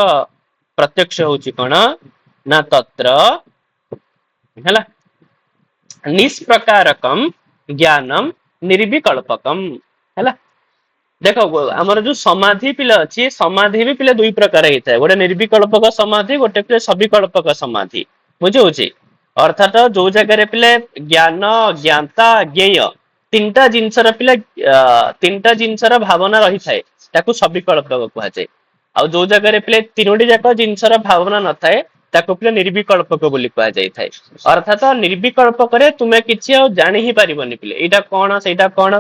ପ୍ରତ୍ୟକ୍ଷ ହଉଛି କଣ ନା ତତ୍ର ହେଲା ନିଷ୍ପ୍ରକାରକମ ଜ୍ଞାନମ ନିର୍ବିକଳ୍ପକମ ହେଲା। ଦେଖ ଆମର ଯୋଉ ସମାଧି ପିଲା ଅଛି, ସମାଧି ବି ପିଲା ଦୁଇ ପ୍ରକାର ହେଇଥାଏ, ଗୋଟେ ନିର୍ବିକଳ୍ପକ ସମାଧି, ଗୋଟେ ପିଲେ ସବିକଳ୍ପକ ସମାଧି, ବୁଝଉଛି। ଅର୍ଥାତ ଯୋଉ ଜାଗାରେ ପିଲେ ଜ୍ଞାନ ଜ୍ଞାତା ଜ୍ଞେୟ ତିନିଟା ଜିନିଷର ପିଲା ତିନିଟା ଜିନିଷର ଭାବନା ରହିଥାଏ ତାକୁ ସବିକଳ୍ପକ କୁହାଯାଏ। ଆଉ ଯୋଉ ଜାଗାରେ ପିଲେ ତିନୋଟି ଯାକ ଜିନିଷର ଭାବନା ନଥାଏ ତାକୁ ପିଲେ ନିର୍ବିକଳ୍ପକ ବୋଲି କୁହାଯାଇଥାଏ। ଅର୍ଥାତ ନିର୍ବିକଳ୍ପକରେ ତୁମେ କିଛି ଆଉ ଜାଣି ହିଁ ପାରିବନି ପିଲେ ଏଇଟା କଣ ସେଇଟା କଣ,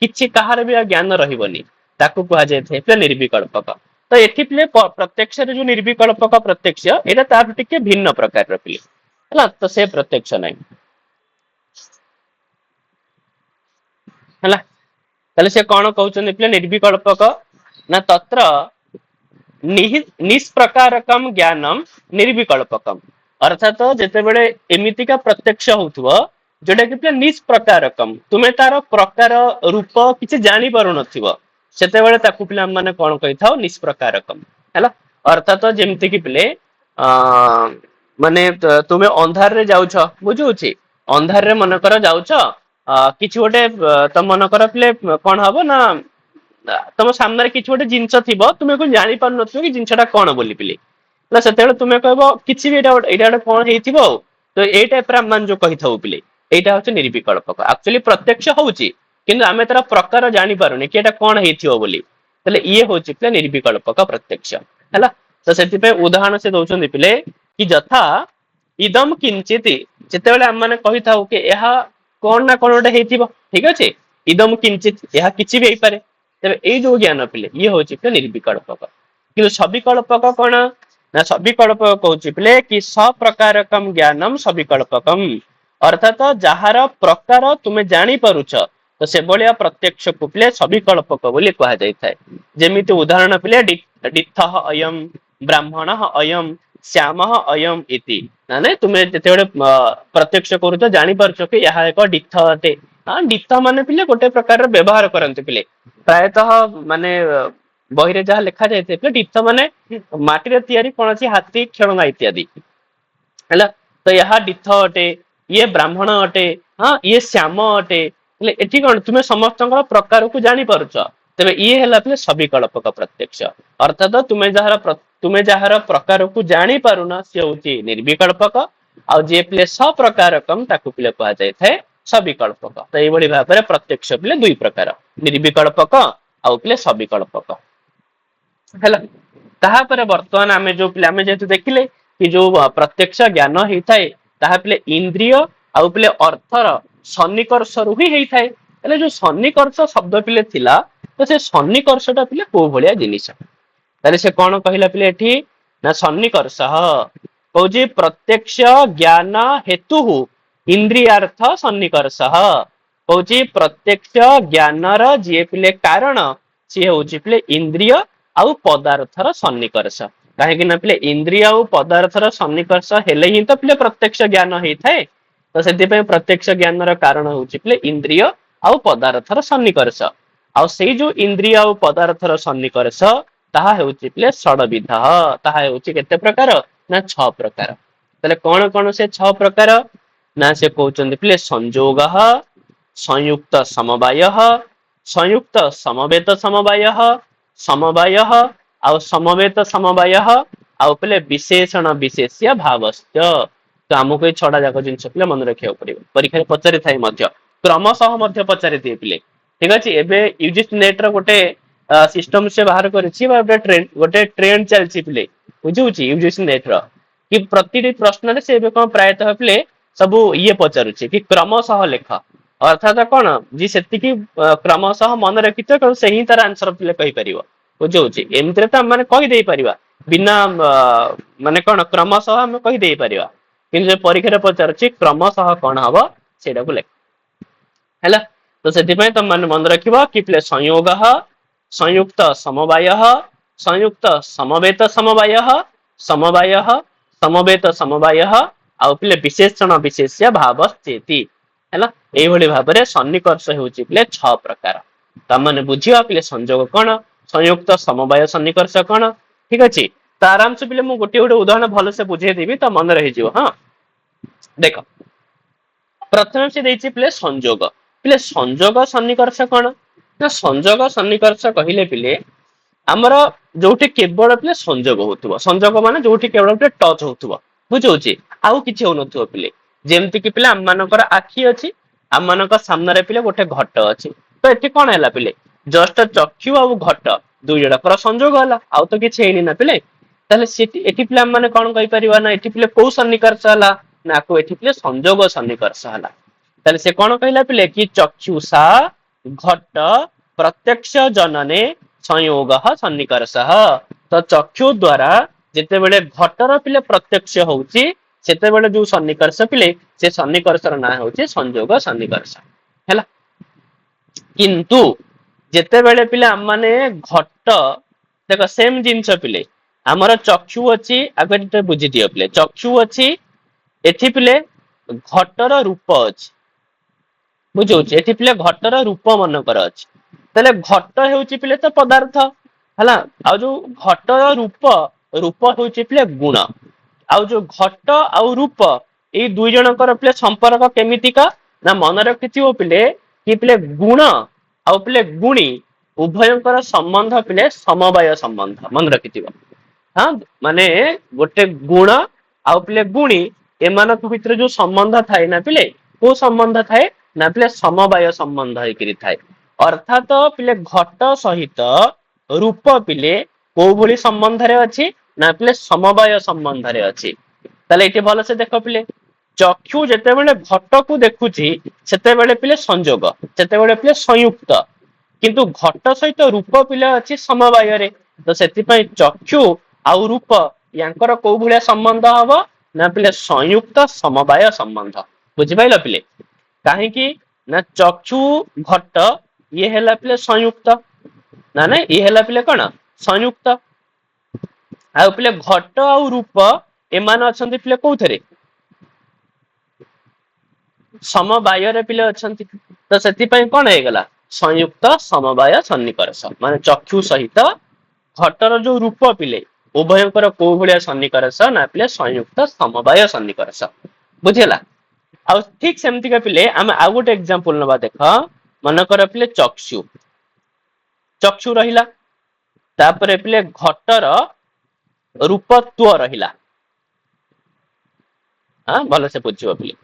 କିଛି କାହାର ବି ଆଉ ଜ୍ଞାନ ରହିବନି, ତାକୁ କୁହାଯାଇଥାଏ ପିଲେ ନିର୍ବିକଳ୍ପକ। ତ ଏଠି ପିଲେ ପ୍ରତ୍ୟକ୍ଷରେ ଯୋଉ ନିର୍ବିକଳ୍ପକ ପ୍ରତ୍ୟକ୍ଷ ଏଇଟା ତାର ଟିକେ ଭିନ୍ନ ପ୍ରକାରର ପିଲେ ହେଲା, ତ ସେ ପ୍ରତ୍ୟକ୍ଷ ନାହିଁ ହେଲା। ତାହେଲେ ସେ କଣ କହୁଛନ୍ତି ପିଲେ ନିର୍ବିକଳ୍ପକ ନା ତତ୍ର ନିଷ୍ପ୍ରକାରକମ ଜ୍ଞାନମ ନିର୍ବିକଳ୍ପକମ, ଅର୍ଥାତ ଯେତେବେଳେ ଏମିତିକା ପ୍ରତ୍ୟକ୍ଷ ହଉଥିବ ଯୋଉଟା କି ପିଲେ ନିଷ୍ପ୍ରକାରକମ, ତୁମେ ତାର ପ୍ରକାର ରୂପ କିଛି ଜାଣି ପାରୁନଥିବ, ସେତେବେଳେ ତାକୁ ପିଲା ମାନେ କଣ କହିଥାଉ ନିଷ୍ପ୍ରକାରକମ ହେଲା। ଅର୍ଥାତ ଯେମିତି କି ପିଲେ ଅ ମାନେ ତୁମେ ଅନ୍ଧାରରେ ଯାଉଛ, ବୁଝୁଛି, ଅନ୍ଧାରରେ ମନେକର ଯାଉଛ କିଛି ଗୋଟେ ତମ ମନେକର ପିଲେ କଣ ହବ ନା ତମ ସାମ୍ନାରେ କିଛି ଗୋଟେ ଜିନିଷ ଥିବ, ତୁମେ କଣ ଜାଣିପାରୁନଥିବ କି ଜିନିଷଟା କଣ ବୋଲି ପିଲେ, ନା ସେତେବେଳେ ତୁମେ କହିବ କିଛି ବି ଏଇଟା ଗୋଟେ କଣ ହେଇଥିବ ଆଉ, ତ ଏଇ ଟାଇପର ଆମେ ମାନେ ଯୋଉ କହିଥାଉ ପିଲେ ଏଇଟା ହଉଛି ନିର୍ବିକଳ୍ପକ। ଆକ୍ଚୁଆଲି ପ୍ରତ୍ୟକ୍ଷ ହଉଛି କିନ୍ତୁ ଆମେ ତାର ପ୍ରକାର ଜାଣିପାରୁନି କି ଏଇଟା କଣ ହେଇଥିବ ବୋଲି, ତାହେଲେ ଇଏ ହଉଛି ପିଲେ ନିର୍ବିକଳ୍ପକ ପ୍ରତ୍ୟକ୍ଷ ହେଲା। ତ ସେଥିପାଇଁ ଉଦାହରଣ ସେ ଦଉଛନ୍ତି ପିଲେ କି ଯଥା ଇଦମ କିଞ୍ଚିତ, ଯେତେବେଳେ ଆମେ ମାନେ କହିଥାଉ କି ଏହା କଣ ନା କଣ ଗୋଟେ ହେଇଥିବ, ଠିକ ଅଛି, ଇଦମ କିଞ୍ଚିତ ଏହା କିଛି ବି ହେଇପାରେ, ତେବେ ଏଇ ଯୋଉ ଜ୍ଞାନ ପିଲେ ଇଏ ହଉଛି ପିଲେ ନିର୍ବିକଳ୍ପକ। କିନ୍ତୁ ସବିକଳ୍ପକ କଣ ନା ସବିକଳ୍ପକ କହୁଛି ପିଲେ କି ସପ୍ରକାରକମ ଜ୍ଞାନମ ସବିକଳ୍ପକମ, ଅର୍ଥାତ ଯାହାର ପ୍ରକାର ତୁମେ ଜାଣିପାରୁଛ ତ ସେଭଳିଆ ପ୍ରତ୍ୟକ୍ଷକୁ ପିଲେ ସବିକଳ୍ପକ ବୋଲି କୁହାଯାଇଥାଏ। ଯେମିତି ଉଦାହରଣ ପିଲେ ଡିଥ ଅୟମ ବ୍ରାହ୍ମଣ ଅୟମ ଶ୍ୟାମ ଅୟମ ଇତି, ମାନେ ତୁମେ ଯେତେବେଳେ ପ୍ରତ୍ୟକ୍ଷ କରୁଛ ଜାଣିପାରୁଛ କି ଏହା ଏକ ଡିଥ ଅଟେ। ହଁ ଡିଥ ମାନେ ପିଲେ ଗୋଟେ ପ୍ରକାରର ବ୍ୟବହାର କରନ୍ତି ପିଲେ, ପ୍ରାୟତଃ ମାନେ ବହିରେ ଯାହା ଲେଖା ଯାଇଥାଏ ପିଲେ ଡିଥ ମାନେ ମାଟିରେ ତିଆରି କୌଣସି ହାତୀ ଖେଳନା ଇତ୍ୟାଦି ହେଲା। ତ ଏହା ଡିଥ ଅଟେ, ଇଏ ବ୍ରାହ୍ମଣ ଅଟେ, ହଁ ଇଏ ଶ୍ୟାମ ଅଟେ, एठी कौन तुम्हें समस्त प्रकार को जानी पारुछ तेरे ये है पिले सविकल्पक प्रत्यक्ष अर्थात तुम्हें जार प्रकार को जानी पारुना सी हूँ निर्विकल्पक आउ जे पिले सप्रकारकम ताकू पिले कह जाए सविकल्पक तो ये भाव में प्रत्यक्ष पिले दुई प्रकार निर्विकल्पक आउ पिले सविकल्पक है तापर बर्तमान आम जो पिले आम जेहेतु देखिले कि जो प्रत्यक्ष ज्ञान होता है ताहा पिले इंद्रिय आउ पिले अर्थर सन्निकर्ष रु ही होता है जो सन्निकर्ष शब्द पिले थिला तो से सन्निकर्षटा पिले को भलिया जिनिस ताले से कौन कहला पिले एठी ना सन्निकर्ष कहूँ प्रत्यक्ष ज्ञान हेतु इंद्रियार्थ सन्निकर्ष कहूँ प्रत्यक्ष ज्ञानर जी पिले कारण सी हूँ पिले इंद्रिय आउ पदार्थर सन्निकर्ष कहीं ना पिले इंद्रिय आउ पदार्थर सन्निकर्ष हेले ही तो पिले प्रत्यक्ष ज्ञान होता है तो से प्रत्यक्ष ज्ञानर कारण हूँ पिले इंद्रिय आउ पदार्थर सन्निकर्ष आउ से जो इंद्रिय आउ पदार्थर सन्निकर्ष ताहा हेउची पिले षडविध ताहा हेउची केते प्रकार ना 6 प्रकार तले कौन कौन से 6 प्रकार ना से कहउचंदी पिले संयोग संयुक्त समवाय संयुक्त समवेत समवाय समवाय आउ समवेत समवाय आउ पिले विशेषण विशेष्य भावस्य तो आमको ये 6टा जाक जिनस पिले मन रखिया पड़िबो परीक्षा पचारि थाई मध्य क्रमशः मध्य पचारि दिए पिले ठीक अछि एबे यूजीसी नेट रो गोटे सिस्टम से बाहर करिछि गोटे ट्रेंड चलछि पिले बुझुछि यूजीसी नेट रो कि प्रति प्रश्न से कोन प्रायतः पिले सब ये पचारुछि कि क्रमशः लेख अर्थात कौन जी से क्रमशः मन रखिथ से ही तार आंसर पिले कहि परिबो बुझुछि एमते त माने कहि देई परिबा बिना माने कौन क्रमशः हम कहि देई परिबा किंतु जे परीक्षा पचारुछि क्रमशः कौन हबो सेटा को लेख हैला तो से तुम मन मन रखिबो कि पिले संयोग संयुक्त समवाय संयुक्त समवेत समवाय समवाय समवेत समवाय आउ पिले विशेषण विशेष्य भावश्चेति हैला एई भली भाबरे सन्निकर्ष हेउची पिले 6 प्रकार त माने बुझियो पिले संयोग कोन संयुक्त समवाय सन्निकर्ष कोन ठीक अछि त आराम से पिले मु गोटे गोटे उदाहरण भलो से बुझे देबी त मन रहि जिवो हां देखो प्रथम से देछि पिले संयोग सन्निकर्ष कोन ना संयोग सन्निकर्ष कहिले पिले हमर जोठी केवल पिले संयोग होतुवा संयोग माने जोठी केवल पिले टच होतुवा बुझौछि आउ किछि होनथुवा पिले जेमति कि पिले हम मानकर आखी अछि हम मानकर सामने रे पिले गोटे घट अछि तो एठी कोन हैला पिले जस्ट चक्षु आउ घट दुई जडा पर संयोग होला आउ तो किछि हेनी ना पिले ताले सेठी एठी पिले हम माने कोन कहि परिबा ना एठी पिले को सन्निकर्ष होला ना को एठी पिले संयोग सन्निकर्ष होला ताले से कोन कहला पिले कि चक्षुषा घट प्रत्यक्ष जनने संयोग सन्निकर्ष तो चक्षु द्वारा जिते बेले घटर पिले प्रत्यक्ष होउची सेते बेले जो सन्निकर्ष पिले से सन्निकर्षर ना होउची संयोग सन्निकर्ष हैला किंतु जेते बेले पिले हम माने घट देखो सेम जिंस पिले हमर चक्षु अछि आगे बुझी दियो पिले चक्षु अछि एथि पिले घटर रूप अछि बुझौछि एथि पिले घटर रूप मनकर अछि तले घट हेउची पिले तो पदार्थ हला आ जो घट रूप रूप हेउची पिले गुण आ जो घट आउ रूप ए दुई जनकर पिले संपर्क केमितिका ना मन रखिथिबो पिले कि पिले गुण आउ पिले गुणी उभयंकर संबंध पिले समवाय संबंध मन रखिथिबो हां माने गोटे गुण आउ पिले गुणी एमानक भितर जो संबंध थाए ना पिले को संबंध थाए ना पिले समवाय संबंध हेकरि थाए अर्थात पिले घट सहित रूप पिले को भली संबंध रे अछि ना पिले समवाय संबंध रे अछि ताले एठी भलो से देखो पिले चक्षु जेते बेले घट को देखुची सेते बेले पिले संयोग सेते बेले पिले संयुक्त किंतु घट सहित रूप पिले अछि समवाय रे तो सेति पई चक्षु आउ रूप यांकर को भलिया संबंध हबो ना पिले संयुक्त समवाय संबंध बुझि पाइलो पिले काहे कि ना चक्षु घट ये हेला पिले संयुक्त ना ना ये हेला पिले कोन संयुक्त आ पिले घट आउ रूप एमान अछंती पिले कोथरे समवाय रे पिले अछंती तो सेति पई कोन हे गेला संयुक्त समवाय सन्निकर्ष माने चक्षु सहित घटर जो रूप पिले उभयंकर को भलिया सन्निकर्ष ना पिले संयुक्त समवाय सन्निकर्ष बुझिला ଆଉ ଠିକ ସେମିତିକା ପିଲେ ଆମେ ଆଉ ଗୋଟେ ଏକ୍ସାମ୍ପଲ ନବା ଦେଖ ମନେକର ପିଲେ ଚକ୍ଷୁ ଚକ୍ଷୁ ରହିଲା ତାପରେ ପିଲେ ଘଟର ରୂପତ୍ୱ ରହିଲା ଭଲସେ ବୁଝିବ ପିଲେ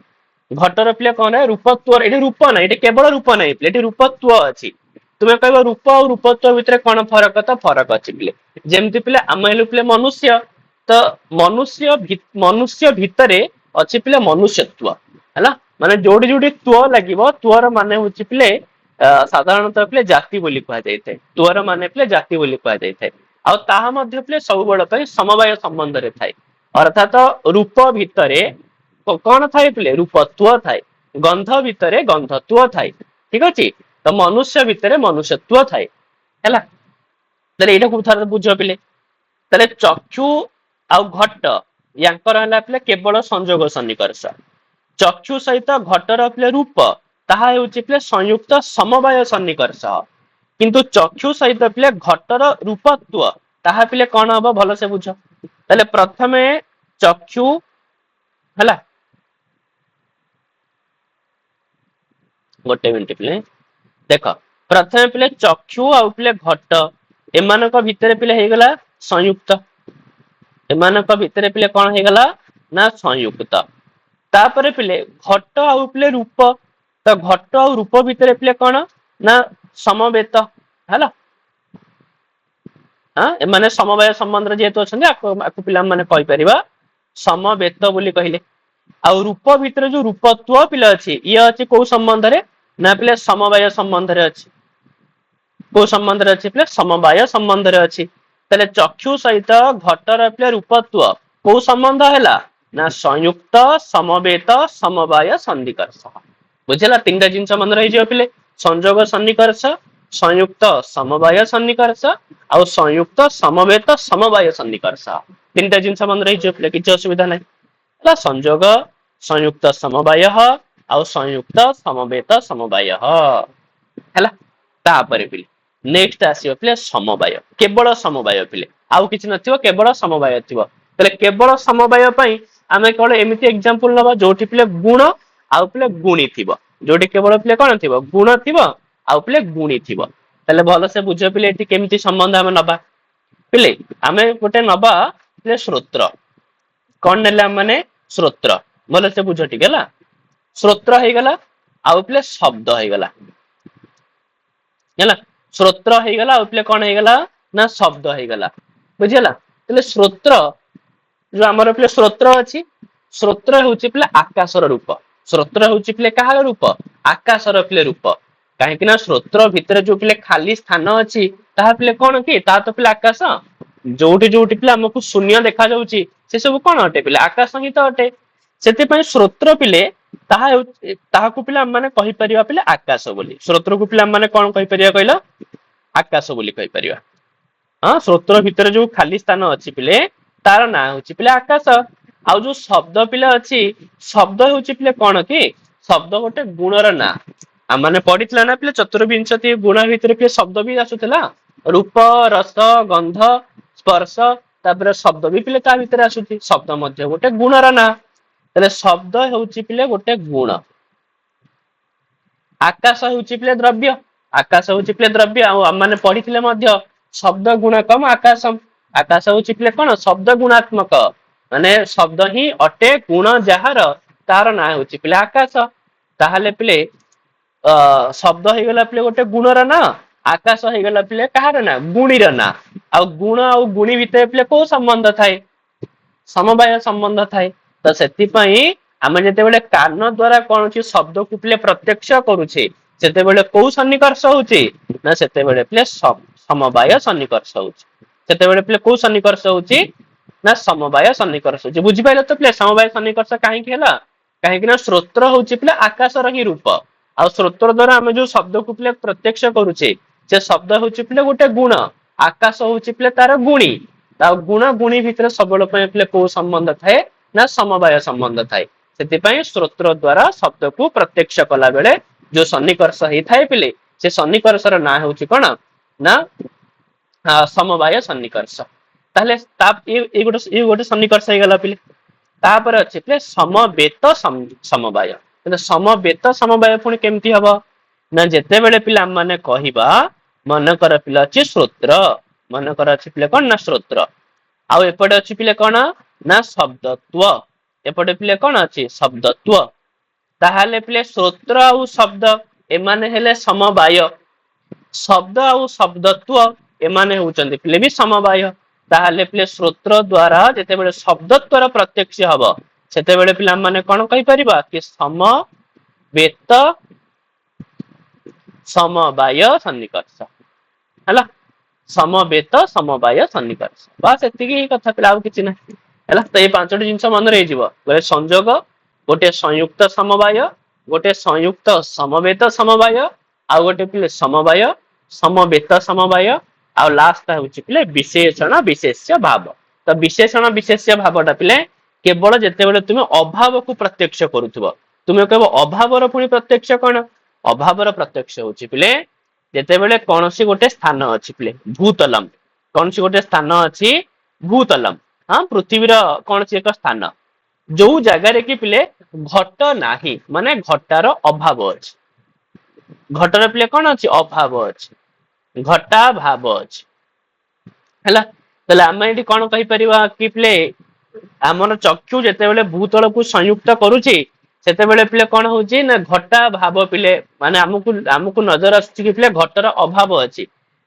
ଘଟର ପିଲେ କଣ ନା ରୂପତ୍ୱ ଏଠି ରୂପ ନାହିଁ ଏଠି କେବଳ ରୂପ ନାହିଁ ପିଲେ ଏଠି ରୂପତ୍ୱ ଅଛି ତୁମେ କହିବ ରୂପ ଆଉ ରୂପତ୍ୱ ଭିତରେ କଣ ଫରକ ତ ଫରକ ଅଛି ପିଲେ ଯେମିତି ପିଲେ ଆମେ ହେଲୁ ପିଲେ ମନୁଷ୍ୟ ତ ମନୁଷ୍ୟ ଭିତରେ ଅଛି ପିଲେ ମନୁଷ୍ୟତ୍ୱ ହେଲା ମାନେ ଯୋଉଠି ଯୋଉଠି ତ୍ୱ ଲାଗିବ ତ୍ୱର ମାନେ ହଉଛି ପିଲେ ସାଧାରଣତଃ ପିଲେ ଜାତି ବୋଲି କୁହାଯାଇଥାଏ ତ୍ୱର ମାନେ ପିଲେ ଜାତି ବୋଲି କୁହାଯାଇଥାଏ ଆଉ ତାହା ମଧ୍ୟ ପିଲେ ସବୁବେଳ ପାଇଁ ସମବାୟ ସମ୍ବନ୍ଧରେ ଥାଏ ଅର୍ଥାତ ରୂପ ଭିତରେ କଣ ଥାଏ ପିଲେ ରୂପତ୍ୱ ଥାଏ ଗନ୍ଧ ଭିତରେ ଗନ୍ଧତ୍ୱ ଥାଏ ଠିକ ଅଛି ତ ମନୁଷ୍ୟ ଭିତରେ ମନୁଷ୍ୟତ୍ୱ ଥାଏ ହେଲା ତାହେଲେ ଏଇଟା କୋଉ ଥର ବୁଝ ପିଲେ ତାହେଲେ ଚକ୍ଷୁ ଆଉ ଘଟ ୟାଙ୍କର ହେଲା ପିଲେ କେବଳ ସଂଯୋଗ ସନ୍ନିକର୍ଷ ଚକ୍ଷୁ ସହିତ ଘଟର ପିଲେ ରୂପ ତାହା ହେଉଛି ପିଲେ ସଂଯୁକ୍ତ ସମବାୟ ସନ୍ନିକର୍ଷ କିନ୍ତୁ ଚକ୍ଷୁ ସହିତ ପିଲେ ଘଟର ରୂପତ୍ୱ ତାହା ପିଲେ କଣ ହବ ଭଲସେ ବୁଝ ତାହେଲେ ପ୍ରଥମେ ଚକ୍ଷୁ ହେଲା ଗୋଟେ ମିନିଟ ପିଲେ ଦେଖ ପ୍ରଥମେ ପିଲେ ଚକ୍ଷୁ ଆଉ ପିଲେ ଘଟ ଏମାନଙ୍କ ଭିତରେ ପିଲେ ହେଇଗଲା ସଂଯୁକ୍ତ ଏମାନଙ୍କ ଭିତରେ ପିଲେ କଣ ହେଇଗଲା ନା ସଂଯୁକ୍ତ ତାପରେ ପିଲେ ଘଟ ଆଉ ପିଲେ ରୂପ ତ ଘଟ ଆଉ ରୂପ ଭିତରେ ପିଲେ କଣ ନା ସମବେତ ହେଲା ଏମାନେ ସମବାୟ ସମ୍ବନ୍ଧରେ ଯେହେତୁ ଅଛନ୍ତି ଆକୁ ପିଲାମାନେ କହିପାରିବା ସମବେତ ବୋଲି କହିଲେ ଆଉ ରୂପ ଭିତରେ ଯୋଉ ରୂପତ୍ୱ ପିଲା ଅଛି ଇଏ ଅଛି କୋଉ ସମ୍ବନ୍ଧରେ ନା ପିଲେ ସମବାୟ ସମ୍ବନ୍ଧରେ ଅଛି କୋଉ ସମ୍ବନ୍ଧରେ ଅଛି ପିଲେ ସମବାୟ ସମ୍ବନ୍ଧରେ ଅଛି ତାହେଲେ ଚକ୍ଷୁ ସହିତ ଘଟର ପିଲେ ରୂପତ୍ୱ କୋଉ ସମ୍ବନ୍ଧ ହେଲା ନା ସଂଯୁକ୍ତ ସମବେତ ସମବାୟ ସନ୍ନିକର୍ଷ ବୁଝିଲା ତିନିଟା ଜିନିଷ ମନେ ରହିଯିବ ପିଲେ ସଂଯୋଗ ସନ୍ନିକର୍ଷ ସଂଯୁକ୍ତ ସମବାୟ ସନ୍ନିକର୍ଷ ଆଉ ସଂଯୁକ୍ତ ସମବେତ ସମବାୟ ସନ୍ନିକର୍ଷ ତିନିଟା ଜିନିଷ ମନେ ରହିଯିବ ପିଲେ କିଛି ଅସୁବିଧା ନାହିଁ ହେଲା ସଂଯୋଗ ସଂଯୁକ୍ତ ସମବାୟ ଆଉ ସଂଯୁକ୍ତ ସମବେତ ସମବାୟ ହେଲା ତାପରେ ପିଲେ ନେକ୍ସଟ ଆସିବ ପିଲେ ସମବାୟ କେବଳ ସମବାୟ ପିଲେ ଆଉ କିଛି ନଥିବ କେବଳ ସମବାୟ ଥିବ ତାହେଲେ କେବଳ ସମବାୟ ପାଇଁ ଆମେ କଣ ଏମିତି ଏକ୍ସାମ୍ପଲ ନବା ଯୋଉଠି ପିଲେ ଗୁଣ ଆଉ ପିଲେ ଗୁଣି ଥିବ ଯୋଉଠି କେବଳ ପିଲେ କଣ ଥିବ ଗୁଣ ଥିବ ଆଉ ପିଲେ ଗୁଣି ଥିବ ତାହେଲେ ଭଲସେ ବୁଝ ପିଲେ ଏଠି କେମିତି ସମ୍ବନ୍ଧ ଆମେ ନବା ପିଲେ ଆମେ ଗୋଟେ ନବା ପିଲେ ଶ୍ରୋତ୍ର କଣ ନେଲେ ଆମେ ମାନେ ଶ୍ରୋତ୍ର ଭଲସେ ବୁଝ ଟିକେ ହେଲା ଶ୍ରୋତ୍ର ହେଇଗଲା ଆଉ ପିଲେ ଶବ୍ଦ ହେଇଗଲା ହେଲା ଶ୍ରୋତ୍ର ହେଇଗଲା ଆଉ ପିଲେ କଣ ହେଇଗଲା ନା ଶବ୍ଦ ହେଇଗଲା ବୁଝିଗଲା ତାହେଲେ ଶ୍ରୋତ୍ର ଯୋଉ ଆମର ପିଲେ ଶ୍ରୋତ୍ର ଅଛି ଶ୍ରୋତ୍ର ହେଉଛି ପିଲେ ଆକାଶର ରୂପ ଶ୍ରୋତ୍ର ହେଉଛି ପିଲେ କାହାର ରୂପ ଆକାଶର ପିଲେ ରୂପ କାହିଁକି ନା ଶ୍ରୋତ୍ର ଭିତରେ ଯୋଉ ପିଲେ ଖାଲି ସ୍ଥାନ ଅଛି ତାହା ପିଲେ କଣ କି ତାହା ତ ପିଲେ ଆକାଶ ଯୋଉଠି ଯୋଉଠି ପିଲେ ଆମକୁ ଶୂନ୍ୟ ଦେଖାଯାଉଛି ସେ ସବୁ କଣ ଅଟେ ପିଲେ ଆକାଶ ହିଁ ତ ଅଟେ ସେଥିପାଇଁ ଶ୍ରୋତ୍ର ପିଲେ ତାହାକୁ ପିଲା ଆମେ କହିପାରିବା ପିଲେ ଆକାଶ ବୋଲି ଶ୍ରୋତ୍ରକୁ ପିଲା ମାନେ କଣ କହିପାରିବା କହିଲ ଆକାଶ ବୋଲି କହିପାରିବା ଶ୍ରୋତ୍ର ଭିତରେ ଯୋଉ ଖାଲି ସ୍ଥାନ ଅଛି ପିଲେ ତାର ନାଁ ହଉଛି ପିଲେ ଆକାଶ ଆଉ ଯୋଉ ଶବ୍ଦ ପିଲା ଅଛି ଶବ୍ଦ ହଉଛି ପିଲେ କଣ କି ଶବ୍ଦ ଗୋଟେ ଗୁଣର ନାଁ ଆମମାନେ ପଢିଥିଲା ନା ପିଲେ ଚତୁର୍ବିଂଶତି ଗୁଣ ଭିତରେ ପିଲେ ଶବ୍ଦ ବି ଆସୁଥିଲା ରୂପ ରସ ଗନ୍ଧ ସ୍ପର୍ଶ ତାପରେ ଶବ୍ଦ ବି ପିଲେ ତା ଭିତରେ ଆସୁଛି ଶବ୍ଦ ମଧ୍ୟ ଗୋଟେ ଗୁଣର ନାଁ ତାହେଲେ ଶବ୍ଦ ହେଉଛି ପିଲେ ଗୋଟେ ଗୁଣ ଆକାଶ ହେଉଛି ପିଲେ ଦ୍ରବ୍ୟ ଆକାଶ ହେଉଛି ପିଲେ ଦ୍ରବ୍ୟ ଆଉ ଆମମାନେ ପଢିଥିଲେ ମଧ୍ୟ ଶବ୍ଦ ଗୁଣକମ ଆକାଶମ ଆକାଶ ହେଉଛି ପିଲେ କଣ ଶବ୍ଦ ଗୁଣାତ୍ମକ ମାନେ ଶବ୍ଦ ହିଁ ଅଟେ ଗୁଣ ଯାହାର ତାର ନାଁ ହେଉଛି ପିଲେ ଆକାଶ ତାହେଲେ ପିଲେ ଶବ୍ଦ ହେଇଗଲା ପିଲେ ଗୋଟେ ଗୁଣର ନାଁ ଆକାଶ ହେଇଗଲା ପିଲେ କାହାର ନା ଗୁଣିର ନାଁ ଆଉ ଗୁଣ ଆଉ ଗୁଣି ଭିତରେ ପିଲେ କୋଉ ସମ୍ବନ୍ଧ ଥାଏ ସମବାୟ ସମ୍ବନ୍ଧ ଥାଏ ତ ସେଥିପାଇଁ ଆମେ ଯେତେବେଳେ କାନ ଦ୍ଵାରା କୌଣସି ଶବ୍ଦକୁ ପିଲେ ପ୍ରତ୍ୟକ୍ଷ କରୁଛେ ସେତେବେଳେ କୋଉ ସନ୍ନିକର୍ଷ ହଉଛି ନା ସେତେବେଳେ ପିଲେ ସମବାୟ ସନ୍ନିକର୍ଷ ହଉଛି ସେତେବେଳେ ପିଲେ କୋଉ ସନ୍ନିକର୍ଷ ହଉଛି ନା ସମବାୟ ସନ୍ନିକର୍ଷ ହଉଛି ବୁଝିପାରିଲ ତ ପିଲେ ସମବାୟ ସନ୍ନିକର୍ଷ କାହିଁକି ହେଲା କାହିଁକି ନା ସ୍ରୋତ୍ର ହଉଛି ପିଲେ ଆକାଶର ହିଁ ରୂପ ଆଉ ସ୍ରୋତ୍ର ଦ୍ଵାରା ଆମେ ଯୋଉ ଶବ୍ଦକୁ ପିଲେ ପ୍ରତ୍ୟକ୍ଷ କରୁଛେ ସେ ଶବ୍ଦ ହଉଛି ପିଲେ ଗୋଟେ ଗୁଣ ଆକାଶ ହଉଛି ପିଲେ ତାର ଗୁଣି ଆଉ ଗୁଣ ଗୁଣି ଭିତରେ ସବୁବେଳେ ପାଇଁ ପିଲେ କୋଉ ସମ୍ବନ୍ଧ ଥାଏ ନା ସମବାୟ ସମ୍ବନ୍ଧ ଥାଏ ସେଥିପାଇଁ ସ୍ରୋତ୍ର ଦ୍ଵାରା ଶବ୍ଦକୁ ପ୍ରତ୍ୟକ୍ଷ କଲା ବେଳେ ଯୋଉ ସନ୍ନିକର୍ଷ ହେଇଥାଏ ପିଲେ ସେ ସନ୍ନିକର୍ଷର ନାଁ ହେଉଛି କଣ ନା ସମବାୟ ସନ୍ନିକର୍ଷ ତାହେଲେ ଗୋଟେ ସନ୍ନିକର୍ଷ ହେଇଗଲା ପିଲେ तापर अच्छे पिले समवेत समवाय समवेत समवाय पुणी केमती हम ना जिते बड़े पिला माने कहवा मनकर पिला अच्छे श्रोत्र मनकर अच्छे पिले कौन ना श्रोत्र आउ एपटे अच्छी पिले कौन ना शब्दत्व एपटे पिले कौन अच्छी शब्दत्व ताहले पिले श्रोत्र आउ शब्द एमाने हेले समवाय शब्द आउ शब्दत्व एमाने होउचंदी पिले भी समवाय ताहले पिले श्रोत्र द्वारा जेते बेले शब्दत्वर प्रत्यक्ष हब सेते बेले पिला माने कोन कहि परिबा कि समवेत समवाय सन्निकर्ष हला समवेत समवाय सन्निकर्ष बस एतिकी कथा पिला आउ किछि ना हला त ए पांचटी जिंस मन रहि जिवो गोटे संयोग गोटे संयुक्त समवाय गोटे संयुक्त समवेत समवाय आ गोटे पिले समवाय समवेत समवाय आ लास्ट होउची पिले विशेषण विशेष्य भाव तो विशेषण विशेष्य भावटा पिले केवल जेते बेले तुमे अभाव को प्रत्यक्ष करूथबो तुमे कहबो अभावर पुनी प्रत्यक्ष कोन अभावर प्रत्यक्ष होउची पिले जेते बेले कोनसी गोटे स्थान अछि पिले भूतलम कोनसी गोटे स्थान अछि भूतलम हां पृथ्वीर कोनसी एक स्थान जो जगह रे कि पिले घट नाही माने घटार अभाव अछि घटर पिले कोन अछि अभाव अछि घटा भाव अछि हला तले आमे एठी कोन कहि परिबा कि पिले हमर चक्षु जेते बेले भूतल को संयुक्त करूची सेते बेले पिले कोन होउची ना घटा भाव पिले माने हमकु नजर आछि कि पिले घटर अभाव अछि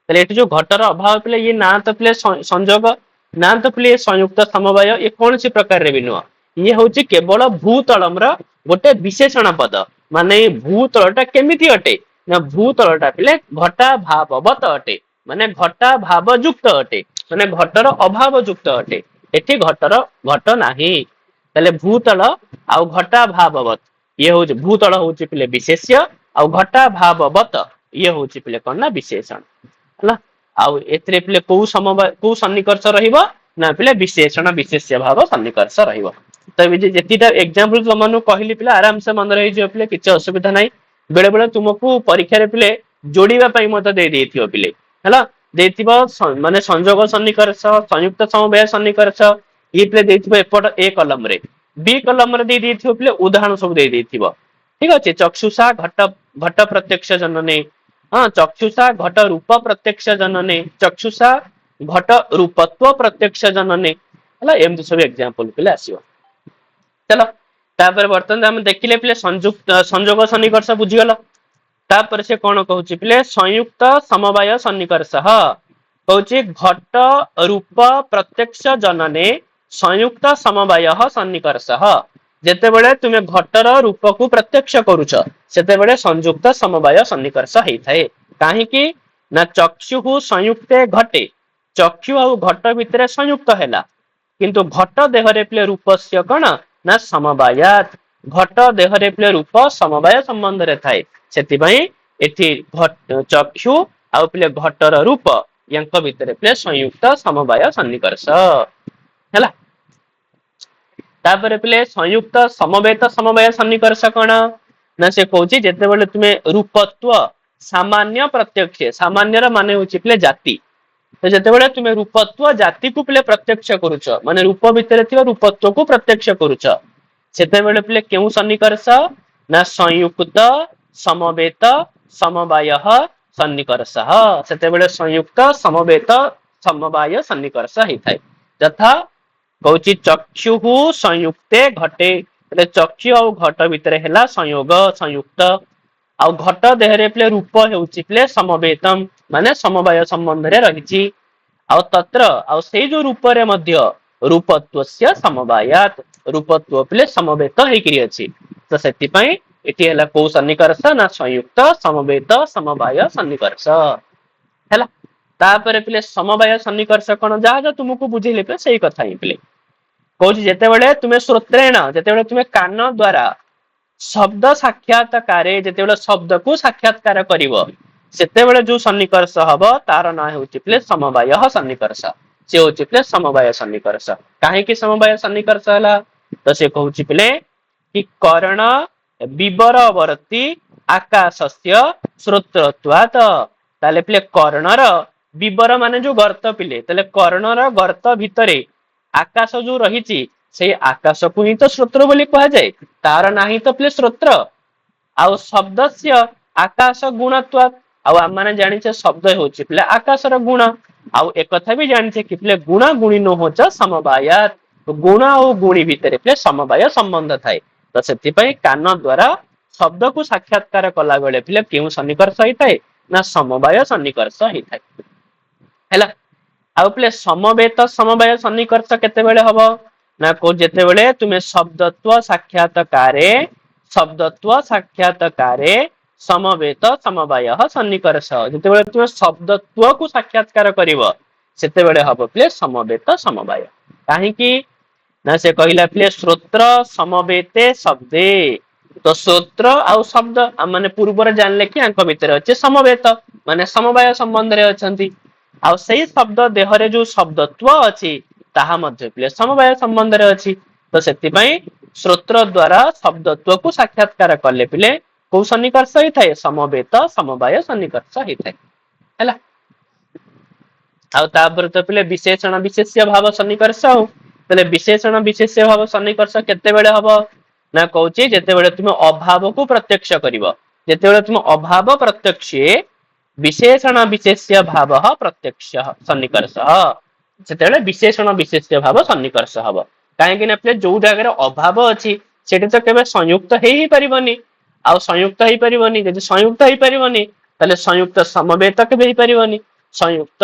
तले एठी जो घटर अभाव पिले ये ना तो पिले संयोग ना तो पिले संयुक्त समवाय ये कौन सी प्रकार रे बिनो ये होउची केवल भूतलम रो गोटे विशेषण पद माने भूतलटा केमिति अटे ना भूतलटा पिले घटा भाववत अटे माने घटा भाव युक्त अटे माने घटर अभाव युक्त अटे एठी घटर घट नाही तले भूतल आउ घटा भाववत ये होउची भूतल होउची पिले विशेष्य आउ घटा भाववत ये होउची पिले कोन ना विशेषण हला आउ एतरे पिले को समवाय को सन्निकर्ष रहिबो ना पिले विशेषण विशेष्य भाव सन्निकर्ष रहिबो तबे जे जेतिटा एग्जांपल तुमनु कहली पिले आराम से मन रहि जो पिले किछ असुविधा नाही बेले बेले तुमको परीक्षा रे पिले जोड़ीबा पई मत दे देथियो पिले हला देथिबो माने संयोग सन्निकर्ष संयुक्त समवाय सन्निकर्ष ये पिले देथिबो एपट ए कलम रे बी कलम रे दे देथियो पिले उदाहरण सब दे देथिबो ठीक अछि चक्षुषा घट घट प्रत्यक्ष जनने हां चक्षुषा घट रूप प्रत्यक्ष जनने चक्षुषा घट रूपत्व प्रत्यक्ष जनने हला एमति सब एग्जांपल पिले आसीबो चलो तापर वर्तमान हम देखिले पिले संयुक्त संयोग सन्निकर्ष बुझी गलो तापर से कोन कहूची पिले संयुक्त समवाय सन्निकर्ष कहूची घट रूप प्रत्यक्ष जनने संयुक्त समवाय सन्निकर्ष जेते बेले तुमे घटर रूप को प्रत्यक्ष करूछ सेते बेले संयुक्त समवाय सन्निकर्ष हेई थाए काहे कि ना चक्षु संयुक्ते घटे चक्षु आ घट भितरे संयुक्त हैला किंतु घट देहरे पिले रूपस्य कोन ना समवायात घट देहरे पिले रूप समवाय संबंध रे थाए सेति पई एठी घट चक्षु आ पिले घटर रूप यंक भितरे पिले संयुक्त समवाय सन्निकर्ष हैला तापर पिले संयुक्त समवेत समवाय सन्निकर्ष कोन ना से कहूची जेते बेले तुमे रूपत्व सामान्य प्रत्यक्ष सामान्य र माने होची पिले जाति तो जेते बेले तुमे रूपत्व जाति को पिले प्रत्यक्ष करूछ माने रूप भितरे थिबा रूपत्व को प्रत्यक्ष करूछ सेते बेले पिले केउ सन्निकर्ष ना संयुक्त समवेत समवाय सन्निकर्ष सेते बेले संयुक्त समवेत समवाय सन्निकर्ष हेथाय तथा कहूची चक्षु संयुक्ते घटे चक्षु और घट भितर है संयोग संयुक्त आ घट देहरे पिले रूप हेउची पिले समवेतम माने समवाय संबंध रे रहिची आ तत्र आ सेई जो रूप रे मध्य रूपत्वस्य समवायात रूपत्व पिले समवेत हेकरी अछि तो सेति पई एठी हला को सन्निकर्ष ना संयुक्त समवेत समवाय सन्निकर्ष हैला तापर पिले समवाय सन्निकर्ष कोन जा जा तुमको बुझेले पे सही कथा ही पिले कहूँ जेते बेले तुमे श्रोत्रेण जेते बेले तुमे कान द्वारा शब्द साक्षात्कार जेते बेले शब्द को साक्षात्कार करिवो सेते बेले जो सन्निकर्ष हबो तार ना हेउची पिले समवाय सन्निकर्ष से होची पिले समवाय सन्निकर्ष काहे कि समवाय सन्निकर्ष हला तो से कहूची पिले कि कर्ण विवरवर्ती आकाशस्य श्रोत्रत्वात् ताले पिले कर्णर विवर माने जो गर्त पिले ताले कर्णर गर्त भितरे आकाश जो रहिची ସେଇ ଆକାଶକୁ ହିଁ ତ ସ୍ରୋତ୍ର ବୋଲି କୁହାଯାଏ। ତାର ନାହିଁ ତ ପିଲେ ସ୍ରୋତ୍ର। ଆଉ ଶବ୍ଦସ୍ୟ ଆକାଶ ଗୁଣତ୍ୱାତ୍, ଆଉ ଆମମାନେ ଜାଣିଛେ ଶବ୍ଦ ହେଉଛି ପିଲେ ଆକାଶର ଗୁଣ। ଆଉ ଏକଥା ବି ଜାଣିଛେ କି ପିଲେ ଗୁଣ ଗୁଣିନୋ ହୋଚ ସମବାୟାତ୍, ଗୁଣ ଆଉ ଗୁଣି ଭିତରେ ପିଲେ ସମବାୟ ସମ୍ବନ୍ଧ ଥାଏ। ତ ସେଥିପାଇଁ କାନ ଦ୍ଵାରା ଶବ୍ଦକୁ ସାକ୍ଷାତକାର କଲା ବେଳେ ପିଲେ କେଉଁ ସନ୍ନିକର୍ଷ ହେଇଥାଏ? ନା ସମବାୟ ସନ୍ନିକର୍ଷ ହେଇଥାଏ। ହେଲା। ଆଉ ପିଲେ ସମବେତ ସମବାୟ ସନ୍ନିକର୍ଷ କେତେବେଳେ ହବ? ନା ଯେତେବେଳେ ତୁମେ ଶବ୍ଦତ୍ଵ ସାକ୍ଷାତକାରେ ଶବ୍ଦତ୍ଵ ସାକ୍ଷାତକାରେ ସମବେତ ସମବାୟ ସନ୍ନିକର୍ଷ, ଯେତେବେଳେ ତୁମେ ଶବ୍ଦତ୍ଵକୁ ସାକ୍ଷାତକାର କରିବ ସେତେବେଳେ ହବ ପିଲେ ସମବେତ ସମବାୟ। କାହିଁକି? ନା ସେ କହିଲା ପିଲେ ଶ୍ରୋତ୍ର ସମବେତେ ଶବ୍ଦେ। ତ ସ୍ରୋତ୍ର ଆଉ ଶବ୍ଦ ଆମ ମାନେ ପୂର୍ବରେ ଜାଣିଲେ କି ଆଙ୍କ ଭିତରେ ଅଛି ସମବେତ, ମାନେ ସମବାୟ ସମ୍ବନ୍ଧରେ ଅଛନ୍ତି। ଆଉ ସେଇ ଶବ୍ଦ ଦେହରେ ଯୋଉ ଶବ୍ଦତ୍ଵ ଅଛି ତାହା ମଧ୍ୟ ପିଲେ ସମବାୟ ସମ୍ବନ୍ଧରେ ଅଛି। ତ ସେଥିପାଇଁ ଶ୍ରୋତ୍ର ଦ୍ଵାରା ଶବ୍ଦତ୍ଵକୁ ସାକ୍ଷାତକାର କଲେ ପିଲେ କୋଉ ସନ୍ନିକର୍ଷ ହେଇଥାଏ? ସମବେତ ସମବାୟ ସନ୍ନିକର୍ଷ ହେଇଥାଏ। ହେଲା। ଆଉ ତାପରେ ତ ପିଲେ ବିଶେଷଣ ବିଶେଷ୍ୟ ଭାବ ସନ୍ନିକର୍ଷ। ଆଉ ତାହେଲେ ବିଶେଷଣ ବିଶେଷ୍ୟ ଭାବ ସନ୍ନିକର୍ଷ କେତେବେଳେ ହବ? ନା କହୁଛି ଯେତେବେଳେ ତୁମେ ଅଭାବକୁ ପ୍ରତ୍ୟକ୍ଷ କରିବ। ଯେତେବେଳେ ତୁମେ ଅଭାବ ପ୍ରତ୍ୟକ୍ଷେ ବିଶେଷଣ ବିଶେଷ୍ୟ ଭାବ ପ୍ରତ୍ୟକ୍ଷ ସନ୍ନିକର୍ଷ, ସେତେବେଳେ ବିଶେଷଣ ବିଶେଷ୍ୟ ଭାବ ସନ୍ନିକର୍ଷ ହବ। କାହିଁକି ନା ପିଲେ ଯୋଉ ଜାଗାରେ ଅଭାବ ଅଛି ସେଠି ତ କେବେ ସଂଯୁକ୍ତ ହେଇ ହିଁ ପାରିବନି। ଆଉ ସଂଯୁକ୍ତ ହେଇପାରିବନି, ଯଦି ସଂଯୁକ୍ତ ହେଇପାରିବନି ତାହେଲେ ସଂଯୁକ୍ତ ସମବେତ କେବେ ହେଇପାରିବନି, ସଂଯୁକ୍ତ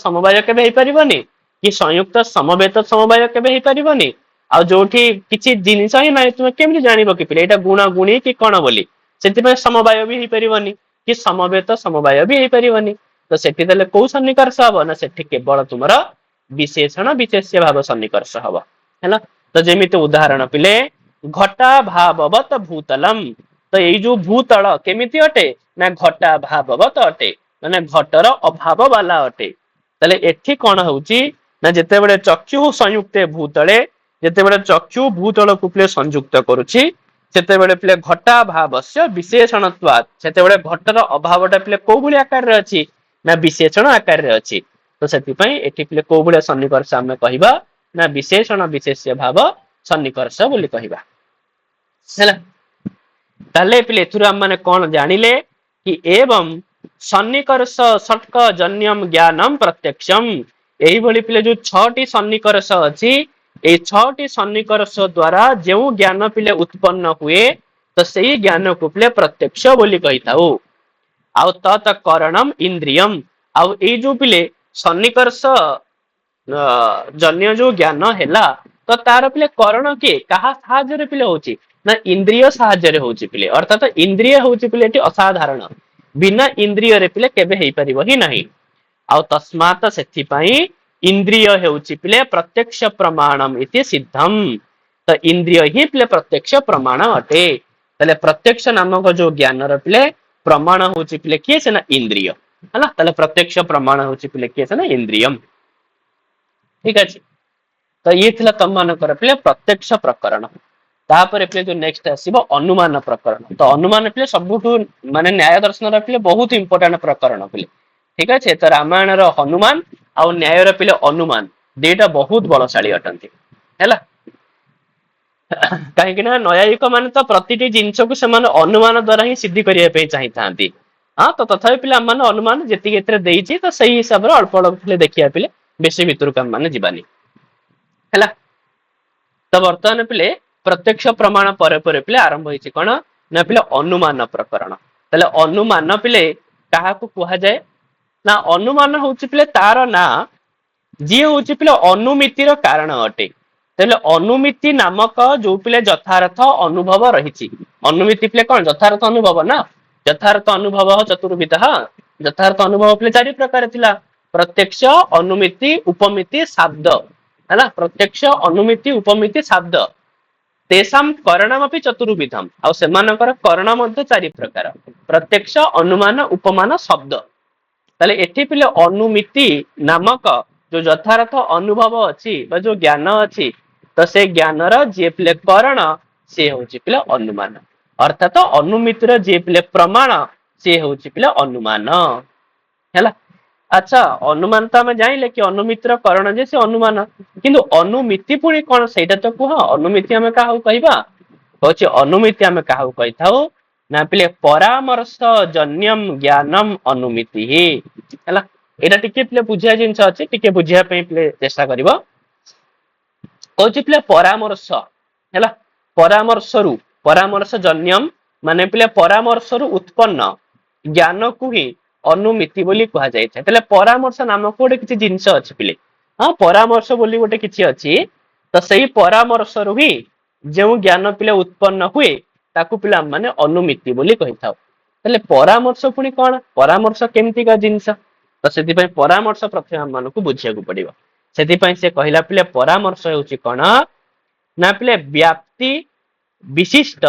ସମବାୟ କେବେ ହେଇପାରିବନି, କି ସଂଯୁକ୍ତ ସମବେତ ସମବାୟ କେବେ ହେଇପାରିବନି। ଆଉ ଯୋଉଠି କିଛି ଜିନିଷ ହିଁ ନାହିଁ ତୁମେ କେମିତି ଜାଣିବ କି ପିଲେ ଏଇଟା ଗୁଣ ଗୁଣି କି କଣ ବୋଲି? ସେଥିପାଇଁ ସମବାୟ ବି ହେଇପାରିବନି, କି ସମବେତ ସମବାୟ ବି ହେଇପାରିବନି। ତ ସେଠି ଦେଲେ କୋଉ ସନ୍ନିକର୍ଷ ହବ? ନା ସେଠି କେବଳ ତୁମର ବିଶେଷଣ ବିଶେଷ୍ୟ ଭାବ ସନ୍ନିକର୍ଷ ହବ। ହେଲା। ତ ଯେମିତି ଉଦାହରଣ ପିଲେ ଘଟା ଭାବବତ ଭୂତଲମ୍। ତ ଏଇ ଯୋଉ ଭୂତଳ କେମିତି ଅଟେ? ନା ଘଟା ଭାବବତ ଅଟେ, ମାନେ ଘଟର ଅଭାବ ବାଲା ଅଟେ। ତାହେଲେ ଏଠି କଣ ହଉଛି? ନା ଯେତେବେଳେ ଚକ୍ଷୁ ସଂଯୁକ୍ତେ ଭୂତଳେ, ଯେତେବେଳେ ଚକ୍ଷୁ ଭୂତଳକୁ ପିଲେ ସଂଯୁକ୍ତ କରୁଛି ସେତେବେଳେ ପିଲେ ଘଟା ଭାବସ୍ୟ ବିଶେଷଣତ୍ୱାତ୍, ସେତେବେଳେ ଘଟର ଅଭାବଟା ପିଲେ କୋଉ ଭଳି ଆକାରରେ ଅଛି? ନା ବିଶେଷଣ ଆକାରରେ ଅଛି। ତ ସେଥିପାଇଁ ଏଠି ପିଲେ କୋଉ ଭଳିଆ ସନ୍ନିକର୍ଷ ଆମେ କହିବା? ନା ବିଶେଷଣ ବିଶେଷ୍ୟ ଭାବ ସନ୍ନିକର୍ଷ ବୋଲି କହିବା। ହେଲା। ତାହେଲେ ପିଲେ ଏଥିରୁ ଆମେ ମାନେ କଣ ଜାଣିଲେ? କି ଏବଂ ସନ୍ନିକର୍ଷ ଷଟ୍କ ଜନ୍ୟମ ଜ୍ଞାନମ ପ୍ରତ୍ୟକ୍ଷମ୍, ଏଇଭଳି ପିଲେ ଯୋଉ 6ଟି ସନ୍ନିକର୍ଷ ଅଛି, ଏଇ 6ଟି ସନ୍ନିକର୍ଷ ଦ୍ଵାରା ଯେଉଁ ଜ୍ଞାନ ପିଲେ ଉତ୍ପନ୍ନ ହୁଏ ତ ସେଇ ଜ୍ଞାନକୁ ପିଲେ ପ୍ରତ୍ୟକ୍ଷ ବୋଲି କହିଥାଉ। ଆଉ ତତ୍ କरणम ଇନ୍ଦ୍ରିୟମ, ଆଉ ଏଇ ଯୋଉ ପିଲେ ସନ୍ନିକର୍ଷ ଜନ୍ୟ ଯୋଉ ଜ୍ଞାନ ହେଲା ତ ତାର ପିଲେ କରଣ କିଏ? କାହା ସାହାଯ୍ୟରେ ପିଲେ ହଉଛି? ନା ଇନ୍ଦ୍ରିୟ ସାହାଯ୍ୟରେ ହଉଛି ପିଲେ। ଅର୍ଥାତ ଇନ୍ଦ୍ରିୟ ହଉଛି ପିଲେ ଏଠି ଅସାଧାରଣ, ବିନା ଇନ୍ଦ୍ରିୟରେ ପିଲେ କେବେ ହେଇପାରିବ ହିଁ ନାହିଁ। ଆଉ ତସ୍ମାତ ସେଥିପାଇଁ ଇନ୍ଦ୍ରିୟ ହେଉଛି ପିଲେ ପ୍ରତ୍ୟକ୍ଷ ପ୍ରମାଣମ ଇତି ସିଦ୍ଧମ୍। ତ ଇନ୍ଦ୍ରିୟ ହିଁ ପିଲେ ପ୍ରତ୍ୟକ୍ଷ ପ୍ରମାଣ ଅଟେ। ତାହେଲେ ପ୍ରତ୍ୟକ୍ଷ ନାମକ ଯୋଉ ଜ୍ଞାନର ପିଲେ ପ୍ରମାଣ ହଉଛି ପିଲେ କିଏ? ସେ ନା ଇନ୍ଦ୍ରିୟ। ହେଲା। ତାହେଲେ ପ୍ରତ୍ୟକ୍ଷ ପ୍ରମାଣ ହଉଛି ପିଲେ କିଏ? ସେ ନା ଇନ୍ଦ୍ରିୟମ୍। ଠିକ ଅଛି। ତ ଇଏ ଥିଲା ତମ ମାନଙ୍କର ପିଲେ ପ୍ରତ୍ୟକ୍ଷ ପ୍ରକରଣ। ତାପରେ ପିଲେ ଯୋଉ ନେକ୍ସଟ ଆସିବ ଅନୁମାନ ପ୍ରକରଣ। ତ ଅନୁମାନ ପିଲେ ସବୁଠୁ ମାନେ ନ୍ୟାୟ ଦର୍ଶନର ପିଲେ ବହୁତ ଇମ୍ପୋର୍ଟାଣ୍ଟ ପ୍ରକରଣ ପିଲେ। ଠିକ ଅଛି। ତ ରାମାୟଣର ହନୁମାନ ଆଉ ନ୍ୟାୟର ପିଲେ ଅନୁମାନ ଦିଟା ବହୁତ ବଳଶାଳୀ ଅଟନ୍ତି। ହେଲା। କାହିଁକି ନା ନ୍ୟାୟିକ ମାନେ ତ ପ୍ରତିଟି ଜିନିଷକୁ ସେମାନେ ଅନୁମାନ ଦ୍ଵାରା ହିଁ ସିଦ୍ଧି କରିବା ପାଇଁ ଚାହିଁଥାନ୍ତି। ହଁ ତ ତଥାପି ପିଲା ମାନେ ଅନୁମାନ ଯେତିକି ଏଥିରେ ଦେଇଛି ତ ସେଇ ହିସାବରେ ଅଳ୍ପ ଅଳ୍ପ ପିଲେ ଦେଖିବା ପିଲେ, ବେଶୀ ଭିତରକୁ ଆମେ ମାନେ ଯିବାନି। ହେଲା। ତ ବର୍ତ୍ତମାନ ପିଲେ ପ୍ରତ୍ୟକ୍ଷ ପ୍ରମାଣ ପରେ ପରେ ପିଲେ ଆରମ୍ଭ ହେଇଛି କଣ? ନା ପିଲେ ଅନୁମାନ ପ୍ରକରଣ। ତାହେଲେ ଅନୁମାନ ପିଲେ କାହାକୁ କୁହାଯାଏ? ନା ଅନୁମାନ ହଉଛି ପିଲେ ତାର ନାଁ ଯିଏ ହଉଛି ପିଲେ ଅନୁମିତିର କାରଣ ଅଟେ। ତାହେଲେ ଅନୁମିତି ନାମକ ଯୋଉ ପିଲେ ଯଥାର୍ଥ ଅନୁଭବ ରହିଛି। ଅନୁମିତି ପିଲେ କଣ? ଯଥାର୍ଥ ଅନୁଭବ ନା। ଯଥାର୍ଥ ଅନୁଭବ ଚତୁର୍ବିଧ। ଯଥାର୍ଥ ଅନୁଭବ ପିଲେ 4 ପ୍ରକାର ଥିଲା। ପ୍ରତ୍ୟକ୍ଷ, ଅନୁମିତି, ଉପମିତି, ଶାବ୍ଦ। ହେଲା। ପ୍ରତ୍ୟକ୍ଷ, ଅନୁମିତି, ଉପମିତି, ଶାବ୍ଦ। ତେଷାମ କରଣମପି ଚତୁର୍ବିଧମ୍, ଆଉ ସେମାନଙ୍କର କରଣ ମଧ୍ୟ 4 ପ୍ରକାର। ପ୍ରତ୍ୟକ୍ଷ, ଅନୁମାନ, ଉପମାନ, ଶବ୍ଦ। ତାହେଲେ ଏଠି ପିଲେ ଅନୁମିତି ନାମକ ଯୋଉ ଯଥାର୍ଥ ଅନୁଭବ ଅଛି ବା ଯୋଉ ଜ୍ଞାନ ଅଛି ତ ସେ ଜ୍ଞାନର ଯିଏ ପିଲେ କରଣ ସିଏ ହଉଛି ପିଲେ ଅନୁମାନ। ଅର୍ଥାତ ଅନୁମିତିର ଯିଏ ପିଲେ ପ୍ରମାଣ ସିଏ ହଉଛି ପିଲେ ଅନୁମାନ। ହେଲା। अच्छा अनुमान तो आम जाइले कि अनुमितिर करण जे से अनुमान किंतु अनुमिति पुणी कौन से तो कह अनुमिति आम क्या कहवा हूँ अनुमिति आम क्या कही था ना पे परामर्श जन्यम ज्ञानम अनुमिति है एटा टिके पे बुझिया जिनस अच्छे टिके बुझिया पे चेष्टा कर पे परामर्श है परामर्श रु परामर्श जन्यम माने पे परामर्श रु उत्पन्न ज्ञान को ही अनुमिति बोली कहा जाए तेरे परामर्श नामक गोटे किसी जिनस अच्छी पे हाँ परामर्श बोली गोटे किसी अच्छी तो सही परामर्श रु ही जो ज्ञान पिले उत्पन्न हुए ताकू पिला माने अनुमिति बोली कही था तेरे परामर्श पुणी कौन परामर्श केमती का जिनस तो से परामर्श प्रथम आम मान को बुझा पड़ो से कहला पिले परामर्श हूँ कौन ना पिले व्याप्ति विशिष्ट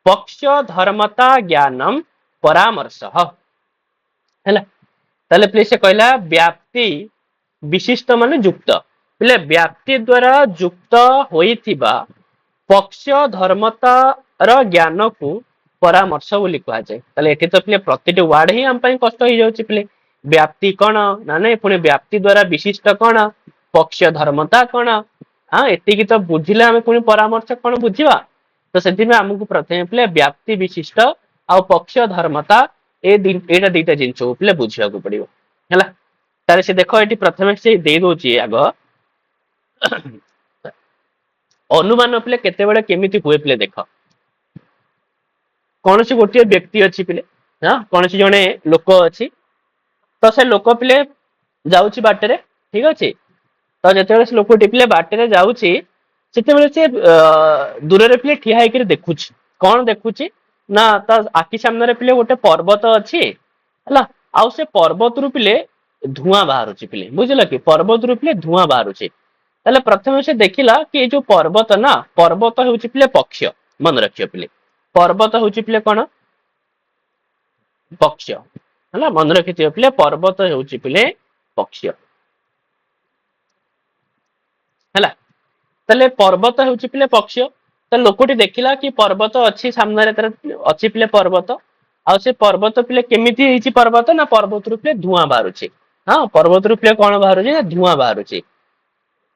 पक्ष धर्मता ज्ञानम परामर्श है ताले प्लीज से कहला व्याप्ति विशिष्ट माने युक्त बोले व्याप्ति द्वारा युक्त होइथिबा पक्ष धर्मता र ज्ञान को परामर्श बोली कहा जाए ताले एठी तो प्ले प्रतिटी वर्ड ही हम पई कष्ट हो जाउची प्ले व्याप्ति कौन ना नहीं पुणी व्याप्ति द्वारा विशिष्ट कौन पक्ष धर्मता कौन हाँ एति तो बुझिले आम पुणी परामर्श कौन बुझा तो से आमको प्रथम प्ले व्याप्ति विशिष्ट आ पक्ष धर्मता एटा दीटा जिनस पे बुझा पड़ो है से देख ये प्रथम से दे दौर आग अनुमान पे केते केमिति हुए पे देख कौन सी गोटे व्यक्ति अच्छी पे हाँ कौन सी जड़े लोक अच्छी तो से लोक पे जाऊँच बाटर ठीक अच्छे तो जो से लोक पे बाटर जाऊँच से दूर पे ठिया होकर देखुच कौन देखुच ना तो आखि सामने पे गोटे पर्वत अच्छी है आउ से पर्वत रु पे धुआं बाहर पे बुझल कि पर्वत रु पे धुआं बाहर प्रथम से देखला कि ये जो पर्वत ना पर्वत हूँ पे पक्ष मन रखियो पे पर्वत हूँ पे कौन पक्ष है मन रखि पे पर्वत हूँ पे पक्ष है ताले पर्वत हूँ पे पक्ष तो लोकटी देखला कि पर्वत अच्छी सामने अच्छी पे पर्वत आ से पर्वत पे केमिति पर्वत ना पर्वत रूपे धुआं बाहर हाँ पर्वत रूपे कौन बाहर धुआं बाहर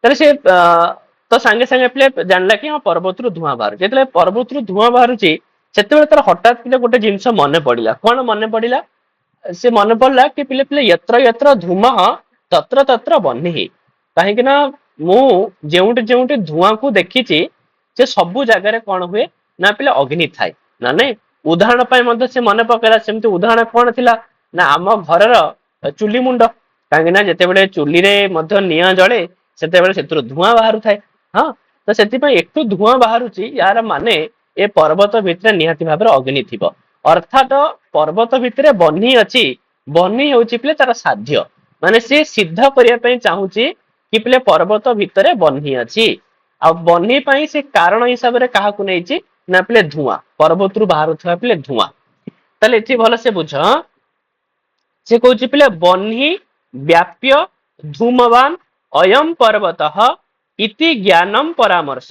से तो सांगे सांगे पे जानला कि हाँ पर्वत रु धुआं बाहर जो पर्वत रु धुआं बाहर से तार हठात पे गोटे जिनस मन पड़ा कौन मन पड़ा से मन पड़ा कि पिले पिले यत्र यत्र धूम तत्र तत्र बन्ही कहीं मु जेउटे जेउटे धुआं को देखी से सबु जगार कौन हुए ना पिले अग्नि थाए ना नहीं उदाहरण से मन पकड़ा सेमती उदाहरण कौन थिला ना आम घर चुली मुंड कहीं जिते चुली निआं जले से धुआं बाहर थाए हाँ तो से एक धुआं बाहर यार माने ए पर्वत भितर निहाती भाव अग्नि थी अर्थात पर्वत भितर बन्ही अच्छी बन्ही हूँ पे तार साध्य माने से सिद्ध करने चाहूँगी कि पे पर्वत भितर बन्ही अच्छी आ बन्ही से कारण हिसाब से क्या नहीं ना पे धुआं पर्वत रु बाहर पे धुआं ताले ये भल से बुझ से कौन पे बन्ही व्याप्य धूमवान अयम पर्वत इति ज्ञानम परामर्श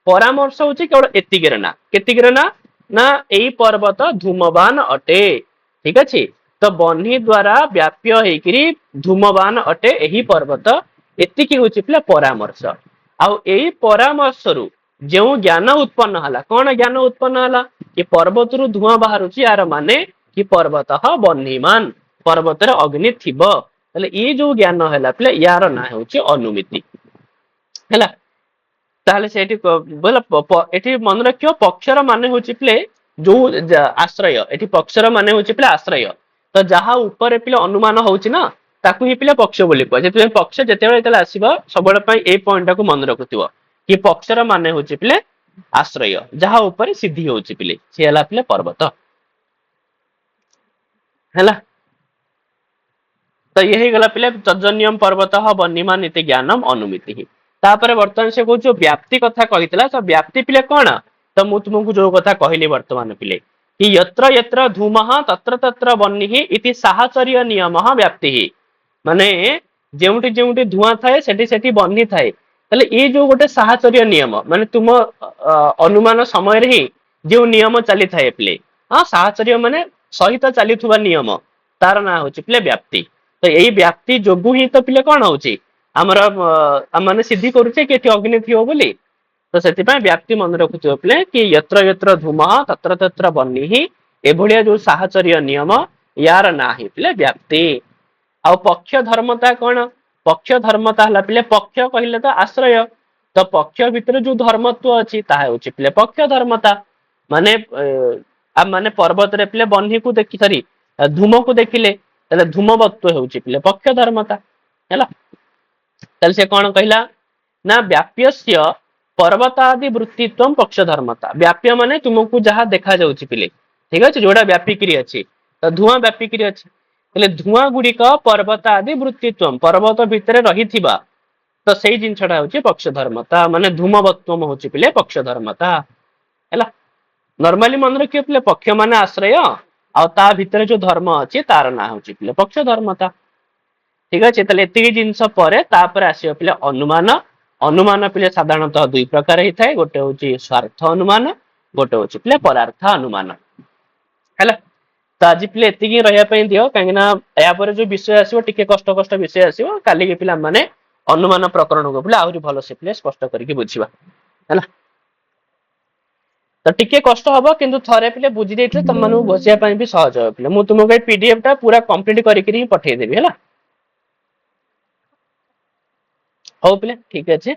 परामर्श हूँ केवल एतिकर ना केतिकर ना ना यही पर्वत धूमवान अटे ठीक अच्छे तो बन्ही द्वारा व्याप्य होकर धूमवान अटे यही पर्वत एतिकी हूँ पे परामर्श आउ यही परामर्श रु जो ज्ञान उत्पन्न है कौन ज्ञान उत्पन्न है कि पर्वत रु धुआं बाहर यार माने कि पर्वत बन्हीमान पर्वत अग्नि थी ये जो ज्ञान है पे यार ना हूँ अनुमिति है ताहले से बोले मन रख पक्षर मान हूँ पे जो आश्रय ये पक्षर मान हूँ पे आश्रय तो जहाँ ऊपर पे अनुमान होना ताकू ही पे पक्ष बोली कह पक्ष जिते आसब सब ये पॉइंट को मन रखुव कि पक्षर मान हूँ पे आश्रय जहाँ ऊपर सिद्धि हूँ पे सी है पे पर्वत है तो ये गला पे तजन्यम पर्वत बन्हीमान इति ज्ञानम अनुमिति तापर बर्तमान से कौन व्याप्ति कथा कही तो व्याप्ति पिले कौन तो मुझे तुमको जो कथा कहली वर्तमान पिले कि यत्र यत्र धूम तत्र तत्र बन्ही इति साहचर्य नियम व्याप्ति माने जेउटी जेउटी धुआं थाए सेठी सेठी बन्ही थाए ताले ये जो गोटे साहचर्य नियम माने तुम अनुमान समय रे ही जो नियम चली थाए पिले हाँ साहचर्य माने सहित चली नियम तार ना हूँ पे व्याप्ति तो यही व्याप्ति जोगु ही तो पिले कौन होची हमर माने सिद्धि करूचे कि एठी अग्नि थियो बोली तो से व्याप्ति मन रखुथिबो पिले कि यत्र यत्र धूमः तत्र तत्र बह्निः एभलिया जो साहचर्य नियम यार नाही पिले व्याप्ति आ पक्ष धर्मता कौन पक्ष धर्मता हला पिले पक्ष कहिले तो आश्रय तो पक्ष भितर जो धर्मत्व अछि ताहा होची पिले पक्ष धर्मता माने आ माने पर्वत रे पिले बन्ही को देखि सरी धूम को देखिले तले धूमवत्व होची पिले पक्ष धर्मता हैला तले से कोन कहिला ना व्याप्यस्य पर्वतादि वृत्तित्व पक्ष धर्मता व्याप्य माने तुमको जहां देखा जाउची पिले ठीक अछि जोडा व्यापिक्रिय अछि तो धुआं व्यापिक्रिय अछि तले धुआं गुडी का पर्वत आदि वृत्तित्व पर्वत भितरे रहिथिबा तो सेही जिनछडा होची पक्ष धर्मता माने धूमवत्व होची पिले पक्ष धर्मता हैला नॉर्मली मन रखियो पिले पक्ष माने आश्रय आ ता भितरे जो धर्म अछि तार ना होची पिले पक्ष धर्मता ठीक अछि तले एतिकी जिंस परे तापर आसीयो पिले अनुमान अनुमान पिले साधारणतः दुई प्रकार ही थाए गोटे होची स्वार्थ अनुमान गोटे होची पिले परार्थ अनुमान हैला तो आज पिले एतिकी रहिया पई दियो कांगिना या परे जो विषय आसीबो टिके कष्ट कष्ट विषय आसीबो काली के पिला माने अनुमान प्रकरण को पिले आहुरी भलो से पिले स्पष्ट करके बुझिबा हैला तो टिके कष्ट हबो किंतु थरे पिले बुझी देइथले तम मानु बसिया पई भी सहज हो पिले मु तुमको पीडीएफ टा पूरा कंप्लीट करिक ही पठेइ देबी हैला हो पिले ठीक अछि।